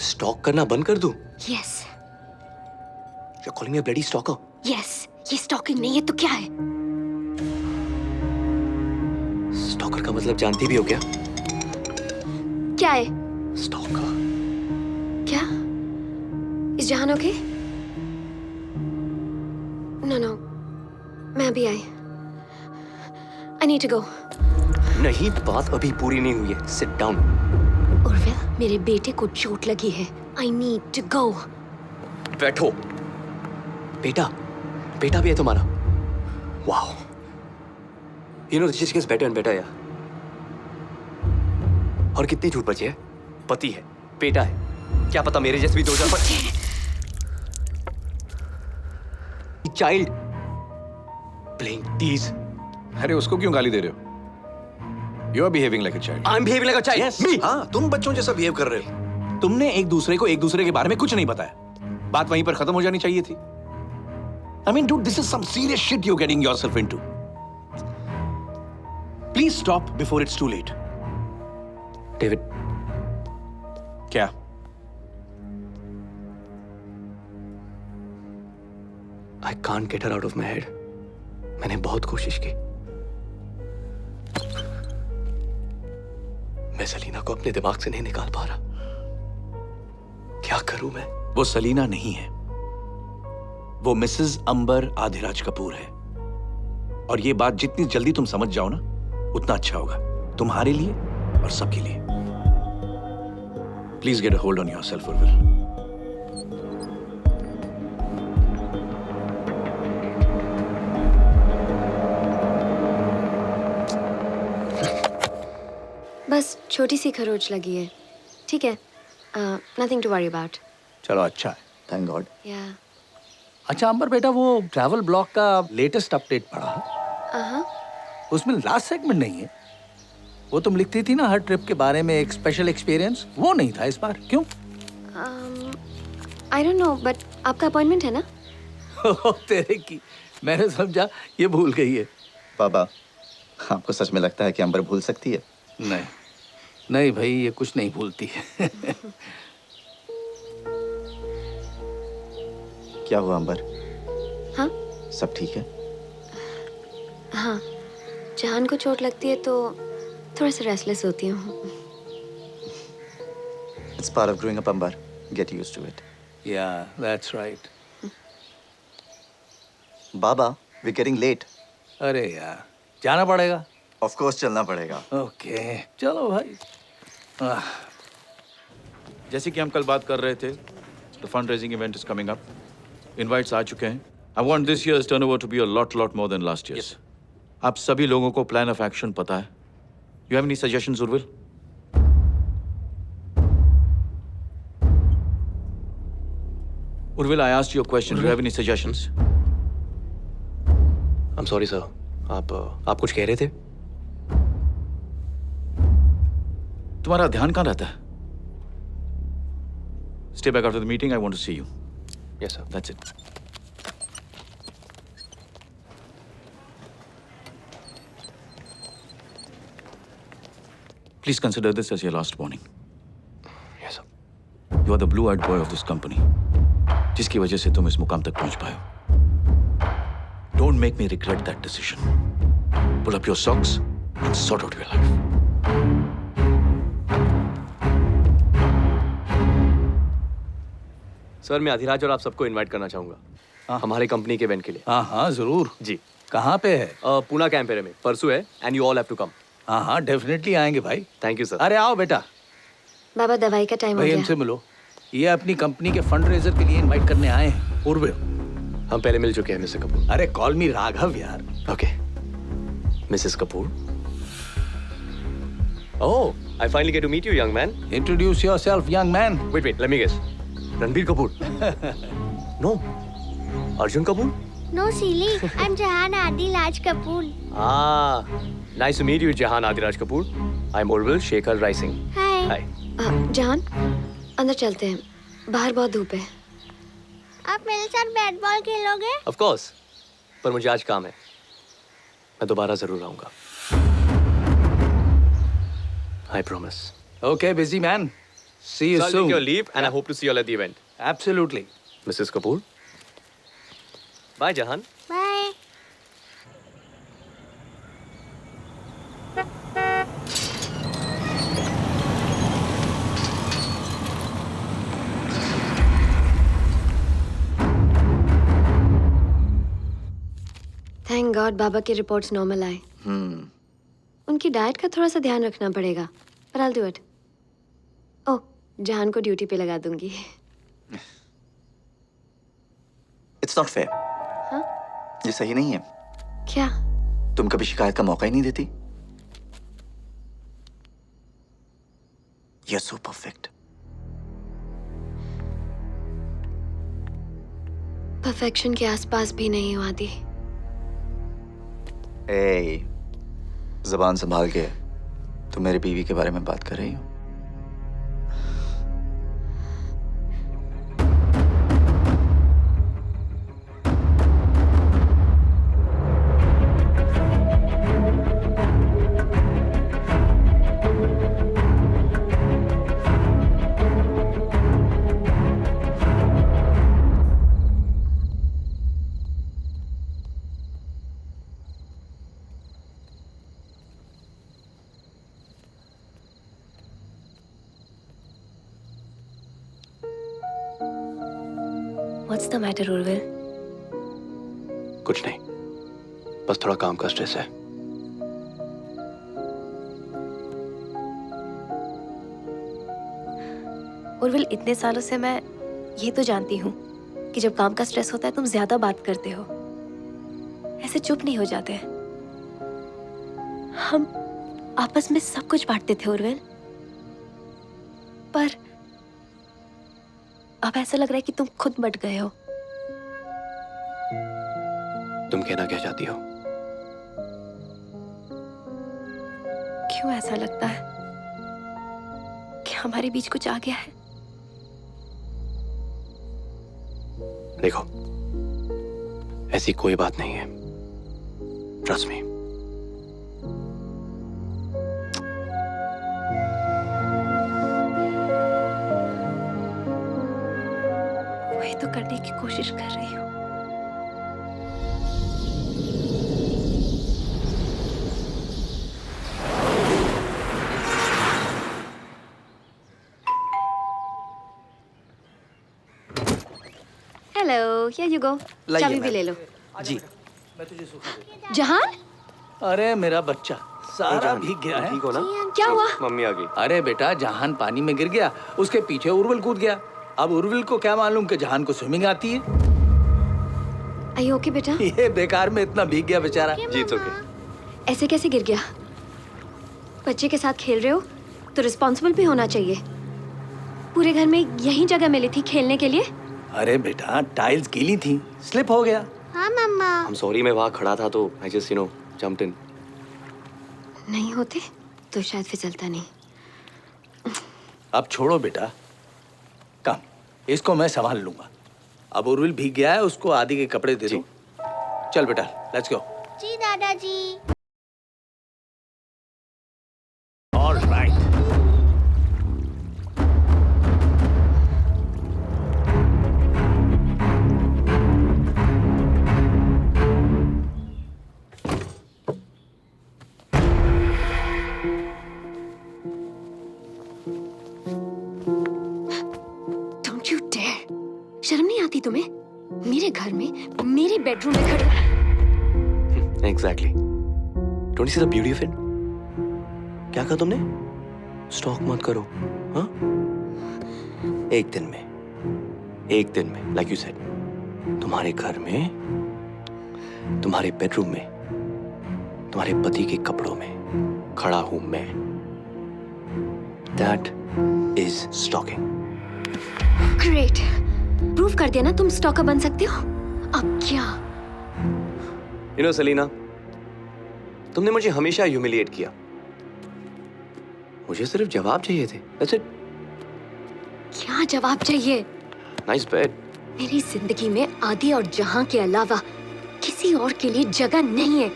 Stock करना बंद कर दूं? Yes. You're calling me a bloody stalker? Yes. ये स्टॉकिंग नहीं है तो क्या है? स्टॉकर का मतलब जानती भी हो क्या? क्या है? स्टॉकर. क्या? इस जहान ओके? No. मैं अभी आई. I need to go. नहीं, बात अभी पूरी नहीं हुई है. Sit down. उर्विल, मेरे बेटे को चोट लगी है. I need to go. बैठो. बेटा भी है तुम्हारा. Wow. You know, this gets better and better, यार. और कितनी झूठ बची है? पति है, बेटा है. क्या पता मेरे जैसे भी 2000 पर. Child. Playing tease. अरे उसको क्यों गाली दे रहे हो? You are behaving like a child. I'm behaving like a child. Yes. Me. हाँ, तुम बच्चों जैसा बिहेव कर रहे हो. तुमने एक दूसरे को एक दूसरे के बारे में कुछ नहीं बताया. बात वहीं पर खत्म हो जानी चाहिए थी. I mean, dude, this is some serious shit you're getting yourself into. Please stop before it's too late. David. क्या? I can't get her out of my head. मैंने बहुत कोशिश की. मैं सलीना को अपने दिमाग से नहीं निकाल पा रहा. क्या करूं मैं? वो सलीना नहीं है. वो मिसेस अंबर आधिराज कपूर है. और ये बात जितनी जल्दी तुम समझ जाओ ना, उतना अच्छा होगा. तुम्हारे लिए और सबके लिए. Please get a hold on yourself, Urvil. बस छोटी सी खरोच लगी है. ठीक है. Nothing to worry about. चलो, अच्छा है. Thank God. Yeah. अच्छा अंबर बेटा, वो ट्रैवल ब्लॉग का लेटेस्ट अपडेट पढ़ा? उसमें लास्ट सेगमेंट नहीं है. वो तुम लिखती थी ना हर ट्रिप के बारे में एक स्पेशल एक्सपीरियंस, वो नहीं था इस बार. क्यों? I don't know, but आपका अपॉइंटमेंट है ना? तेरे की, मैंने समझा ये भूल गई है. बाबा, आपको सच में लगता है कि अंबर भूल सकती है? नहीं भाई, ये कुछ नहीं भूलती है. क्या हुआ अंबर? हाँ? सब ठीक है? हाँ, जान को चोट लगती है तो थोड़ा सा रेस्टलेस होती हूँ. It's part of growing up, Ambar. Get used to it. Yeah, that's right. Baba, we're getting late. अरे यार, जाना पड़ेगा. Of course, चलना पड़ेगा. Okay, चलो भाई. जैसे कि हम कल बात कर रहे थे, the fundraising event is coming up. Invites आ चुके हैं. I want this year's turnover to be a lot more than last year's. आप सभी लोगों को plan of action पता है. You have any suggestions, Urvil? Urvil, I asked you a question. Do you have any suggestions? I'm sorry, sir. आप कुछ कह रहे थे? तुम्हारा ध्यान कहाँ रहता है? Stay back after the meeting. I want to see you. Yes, sir. That's it. Please consider this as your last warning. Yes, sir. You are the blue-eyed boy of this company, जिसकी वजह से तुम इस मुकाम तक पहुंच पाए हो. Don't make me regret that decision. Pull up your socks and sort out your life. Sir मैं अधिराज और आप सबको इनवाइट करना चाहूंगा हमारे कंपनी के इवेंट के लिए. हाँ हाँ जरूर. जी. कहाँ पे है? पूना कैंपेरे में परसों है and you all have to come. हाँ हाँ डेफिनेटली आएंगे भाई. Thank you sir. अरे आओ बेटा. बाबा दवाई का टाइम हो भाई गया. इनसे मिलो. ये अपनी कंपनी के फंड रेजर के लिए इनवाइट करने आए हैं. उर्विल. हम पहले मिल चुके हैं मिस्टर कपूर. अरे कॉल मी राघव यार. Okay. Mrs Kapoor. Oh, I finally get to meet you young man. Introduce yourself young man. Wait let me guess. Ranbir Kapoor. No. Arjun Kapoor. No, silly. I'm Jahan Adilaj Kapoor. Nice to meet you, Jahan Adiraj Kapoor. I'm Urvil Shekhar Rising. Hi. Hi. जहान अंदर चलते हैं. बाहर बहुत धूप है. आप मेरे साथ बैट बॉल खेलोगे? Of course. पर मुझे आज काम है. मैं दोबारा जरूर आऊंगा. I promise. Okay, busy man. See you So I'll soon. take your leave and I hope to see you all at the event. Absolutely. Mrs. Kapoor. Bye, Jahan. Bye. Thank god बाबा की reports normal आए. उनकी diet का थोड़ा सा ध्यान रखना पड़ेगा. पर I'll do it. ओह, जहान को ड्यूटी पे लगा दूंगी. It's not fair. हाँ? ये सही नहीं है. क्या? तुम कभी शिकायत का मौका ही नहीं देती. You're so perfect. परफेक्शन के आसपास भी नहीं हो आदि. Hey, ज़बान संभाल के. तुम मेरी बीवी के बारे में बात कर रही हो. What's the matter, Urvil? कुछ नहीं. बस थोड़ा काम का स्ट्रेस है. उर्विल इतने सालों से मैं ये तो जानती हूँ कि जब काम का स्ट्रेस होता है तुम ज्यादा बात करते हो. ऐसे चुप नहीं हो जाते. हम आपस में सब कुछ बांटते थे उर्विल. पर अब ऐसा लग रहा है कि तुम खुद बट गए हो. तुम कहना क्या चाहती हो? क्यों ऐसा लगता है कि हमारे बीच कुछ आ गया है? देखो, ऐसी कोई बात नहीं है. Trust me. वही तो करने की कोशिश कर रही हूँ. Hello, here you go. चाबी भी ले लो. जी. जहान? अरे मेरा बच्चा सारा भीग गया है. ठीक हो ना? क्या हुआ? मम्मी आ गई. अरे बेटा जहान पानी में गिर गया. उसके पीछे उर्विल कूद गया. अब उर्विल को क्या मालूम कि जहान को स्विमिंग आती है. Are you okay, बेटा? ये बेकार में इतना भीग गया बेचारा. जी it's okay. ऐसे कैसे गिर गया? बच्चे के साथ खेल रहे हो तो रिस्पॉन्सिबल भी होना चाहिए. पूरे घर में यही जगह मिली थी खेलने के लिए. अरे बेटा टाइल्स गीली थी. स्लिप हो गया. हाँ मम्मा. I'm sorry मैं वहाँ खड़ा था तो I just jumped in. नहीं होते तो शायद फिसलता नहीं. अब छोड़ो बेटा. कम इसको मैं संभाल लूंगा। अब उर्विल भीग गया है, उसको आदि के कपड़े दे दो। चल बेटा, लेट्स गो। जी दादाजी। All right. Don't you dare! शर्म नहीं आती तुम्हें? मेरे घर में, मेरे बेडरूम में खड़े। Exactly. Don't you see the beauty of it? क्या कहा तुमने? स्टॉक मत करो, हाँ? एक दिन में, like you said, तुम्हारे घर में, तुम्हारे बेडरूम में, तुम्हारे पति के कपड़ों में खड़ा हूं मैं। That is stalking. Great. Prove कर दिया ना तुम स्टॉकर बन सकते हो। अब क्या? You know, सेलिना, तुमने मुझे हमेशा ह्यूमिलिएट किया। मुझे सिर्फ जवाब चाहिए थे। That's it. क्या जवाब चाहिए? Nice bed. मेरी जिंदगी में आदि और जहां के अलावा किसी और के लिए जगह नहीं है।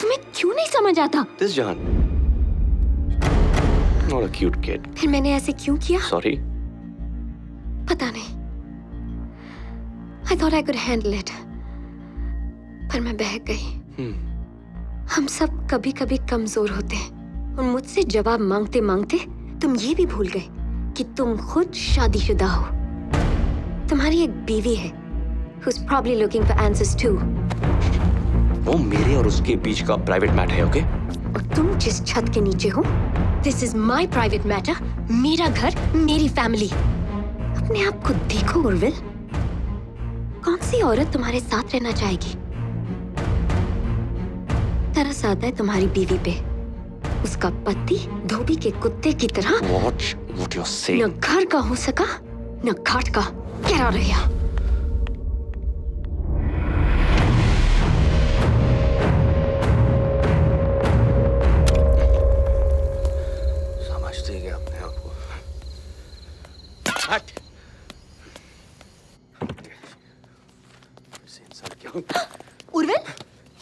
तुम्हें क्यों नहीं समझ आता? This Jahan. Not a cute kid. फिर मैंने ऐसे क्यों किया? Sorry. पता नहीं। I thought I could handle it. पर मैं बहक गई। हम सब कभी-कभी कमजोर होते हैं और मुझसे जवाब मांगते मांगते तुम ये भी भूल गए कि तुम खुद शादीशुदा हो। तुम्हारी एक बीवी है who's probably looking for answers too. वो मेरे और उसके बीच का प्राइवेट मैटर है, ओके? और तुम जिस छत के नीचे हो, this is my private matter, मेरा घर, मेरी फैमिली। अपने आप को देखो उर्विल, कौन सी औरत तुम्हारे साथ रहना चाहेगी? तरस आता है तुम्हारी बीवी पे। उसका पति धोबी के कुत्ते की तरह What you're saying? न घर का हो सका, न घाट का। Get out of here. समझते गए अपने आप को। हट। उर्विल,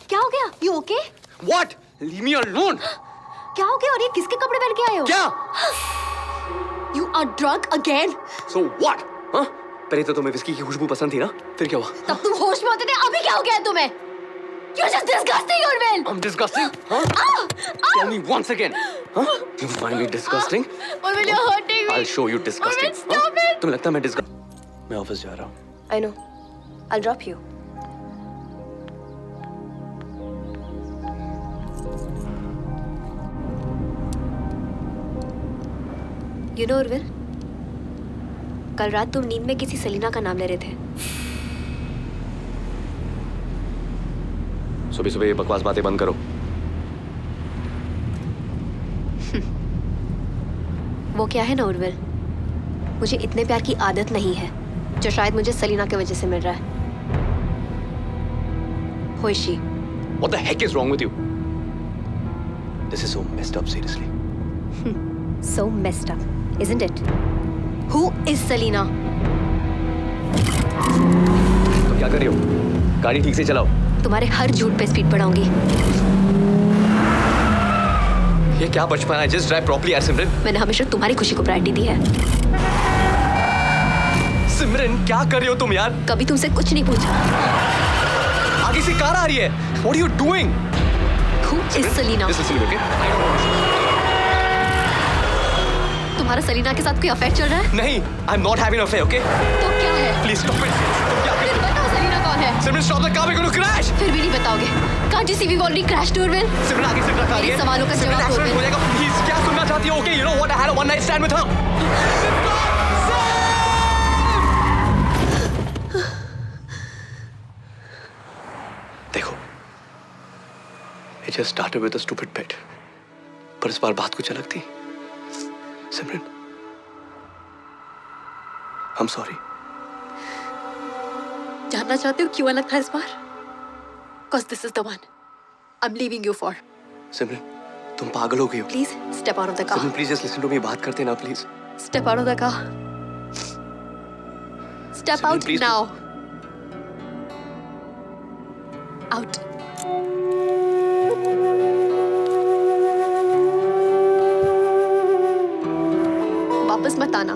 क्या हो गया? You okay? What? Leave me alone. क्या हो गया और ये किसके कपड़े पहन के आए हो? क्या? You are drunk again? So what? हाँ? पहले तो तुम्हें विस्की की खुशबू पसंद थी ना? फिर क्या हुआ? तब तुम होश में होते थे, अभी क्या हो गया है तुम्हें? You're just disgusting, Urvil. I'm disgusting? Huh? Tell me once again. Huh? You find me disgusting? Urvil, you're hurting me. I'll show you disgusting. Urvil, stop it. तुम्हें लगता है मैं disgusting? मैं ऑफिस जा रहा हूँ। I know. I'll drop you. You know, Urvil, कल रात तुम नींद में किसी सेलिना का नाम ले रहे थे। सुबह सुबह ये बकवास बातें बंद करो। वो क्या है ना उर्विल, मुझे इतने प्यार की आदत नहीं है जो शायद मुझे सलीना की वजह से मिल रहा है। Who is she? What the heck is wrong with you? This is so messed up, seriously. So messed up, isn't it? Who is Selena? तो क्या कर रही हो? गाड़ी ठीक से चलाओ। तुम्हारे हर झूठ पे स्पीड बढ़ाऊंगी। ये क्या बचपन है? Just drive properly, यार सिमरन। मैंने हमेशा तुम्हारी खुशी को प्रायोरिटी दी है। सिमरन, क्या कर रही हो तुम यार? कभी तुमसे कुछ नहीं पूछा। आगे से कार आ रही है। What are you doing? Who is Selena? Listen to me, okay? I don't want to. तुम्हारा सलीना के साथ कोई अफेयर चल रहा है? नहीं, I'm not having an affair, okay? तो क्या है? Please stop it. फिर बताओ सलीना कौन है? सिमरन, stop the car, we're going to crash. फिर भी नहीं बताओगे? Can't you see we've already crashed, Urvil? सिमरन, आगे से ट्रक आ रही है। मेरे सवालों का सिमरन, जवाब दो, accident हो जाएगा, please। क्या सुनना चाहती हो? Okay, you know what? I had a one night stand with her. देखो, it just started with a stupid bet. पर इस बार बात कुछ अलग थी। सिमरन, I'm sorry. जानना चाहते हो क्यों अलग था इस बार? Cause this is the one I'm leaving you for. सिमरन, तुम पागल हो गई हो। Please step out of the car. Simran, please just listen to me. बात करते ना, please. Step out of the car. Step Simran, out please now. Out. वापस मत आना।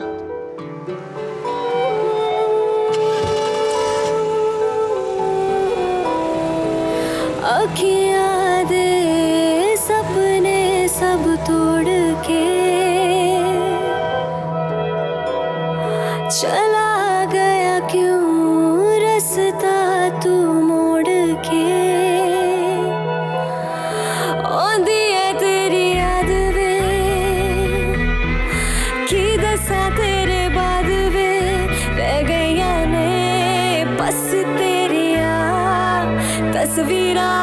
अखियाँ दे सपने सब तोड़ के चला गया क्यों रास्ता तू मोड़ के आंधी है तेरी याद वे की दसा तेरे बाद वे रह गईया ने बस तेरिया तस्वीरां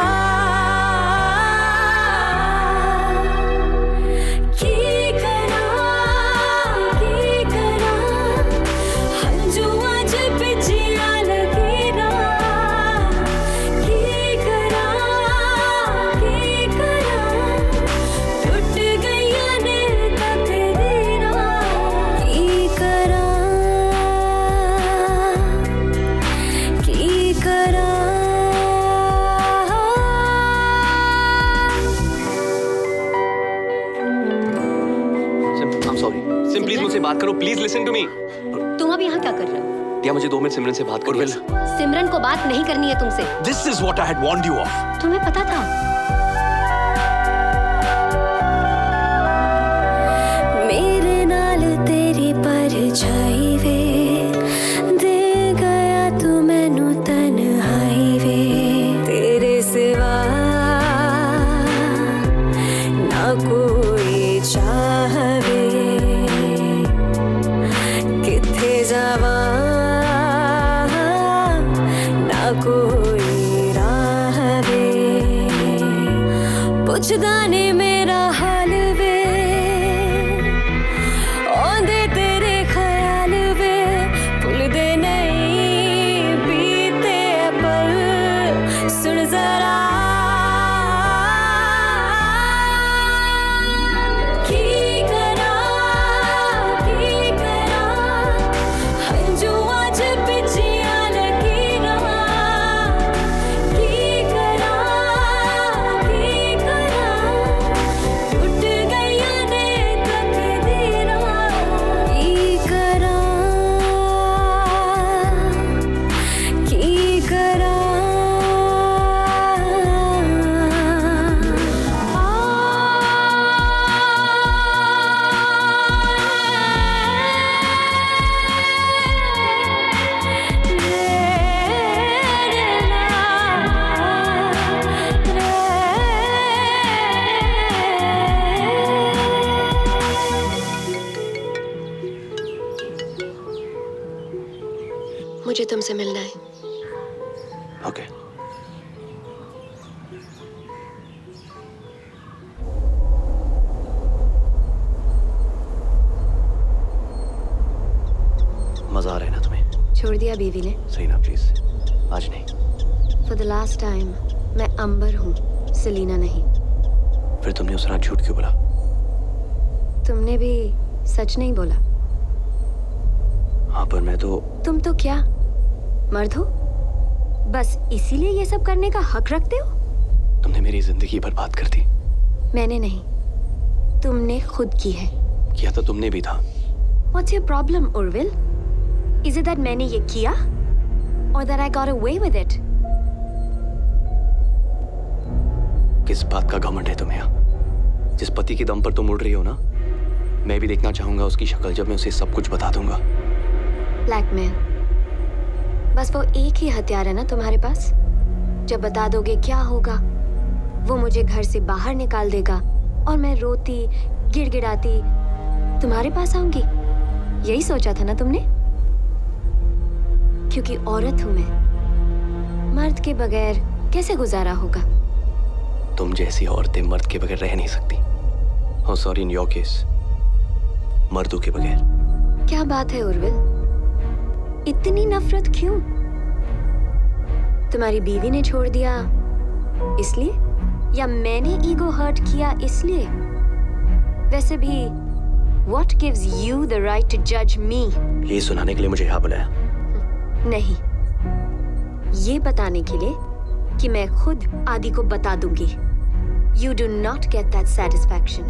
सिम प्लीज मुझसे बात करो, प्लीज लिसन टू मी। तुम अब यहाँ क्या कर रहे हो? दिया मुझे 2 मिनट सिमरन से बात करो। सिमरन को बात नहीं करनी है तुमसे। This is what I had warned you of. तुम्हें पता था? मेरे नाल तेरी परछाई वे दे गया तू मैनू तन्हाई वे तेरे सिवा ना कोई चाहवे किथे जावा ना कोई राह वे पुछदा ने मेरा हाल वे आंदे तेरे ख्याल वे भुलदे नहीं बीते पल सुन जरा की करा हंजू आज पिछिया लकीरा की करा टूट गईया ने तकदीरा की करा मुझे तुमसे मिलना है। ओके। मजा आ रहा है ना तुम्हें? छोड़ दिया बीवी ने? सही ना प्लीज, आज नहीं। For the last time, मैं अंबर हूँ, सेलिना नहीं। फिर तुमने उस रात झूठ क्यों बोला? तुमने भी सच नहीं बोला। हाँ पर मैं तो। तुम तो क्या मर्द हो? बस इसीलिए ये सब करने का हक रखते हो? तुमने मेरी जिंदगी बर्बाद कर दी। मैंने नहीं, तुमने खुद की है। किया तो तुमने भी था। What's your problem, Urvil? Is it that मैंने ये किया, or that I got away with it? किस बात का घमंड है तुम्हें? जिस पति के दम पर तुम उड़ रही हो ना, मैं भी देखना चाहूंगा उसकी शक्ल जब मैं उसे सब कुछ बता दूंगा। ब्लैकमेल, बस वो एक ही हथियार है ना तुम्हारे पास? जब बता दोगे क्या होगा? वो मुझे घर से बाहर निकाल देगा और मैं रोती गिड़गिड़ाती तुम्हारे पास आऊंगी। यही सोचा था ना तुमने? क्योंकि औरत हूं मैं, मर्द के बगैर कैसे गुजारा होगा? तुम जैसी औरतें मर्द के बगैर रह नहीं सकती। Oh, sorry, in your case, मर्दों के बगैर। क्या बात है उर्विल, इतनी नफरत क्यों? तुम्हारी बीवी ने छोड़ दिया इसलिए, या मैंने ईगो हर्ट किया इसलिए? वैसे भी what gives you the right to judge me? ये सुनाने के लिए मुझे यहाँ बुलाया? नहीं, ये बताने के लिए कि मैं खुद आदि को बता दूंगी। You do not get that satisfaction.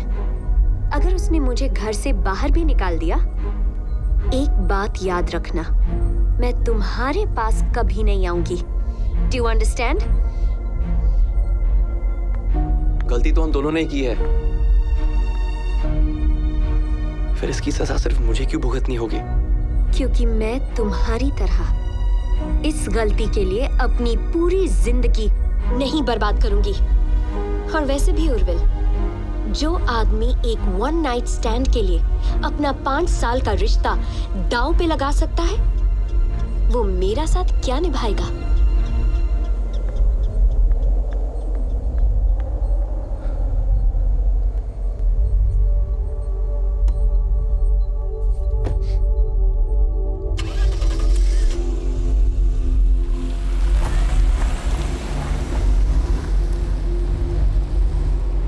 अगर उसने मुझे घर से बाहर भी निकाल दिया, एक बात याद रखना, मैं तुम्हारे पास कभी नहीं आऊंगी। Do you understand? गलती तो हम दोनों ने की है, फिर इसकी सजा सिर्फ मुझे क्यों भुगतनी होगी? क्योंकि मैं तुम्हारी तरह इस गलती के लिए अपनी पूरी जिंदगी नहीं बर्बाद करूंगी। और वैसे भी उर्विल, जो आदमी एक वन नाइट स्टैंड के लिए अपना 5 साल का रिश्ता दांव पे लगा सकता है, वो मेरा साथ क्या निभाएगा?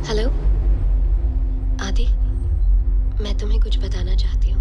हेलो आदि, मैं तुम्हें कुछ बताना चाहती हूँ।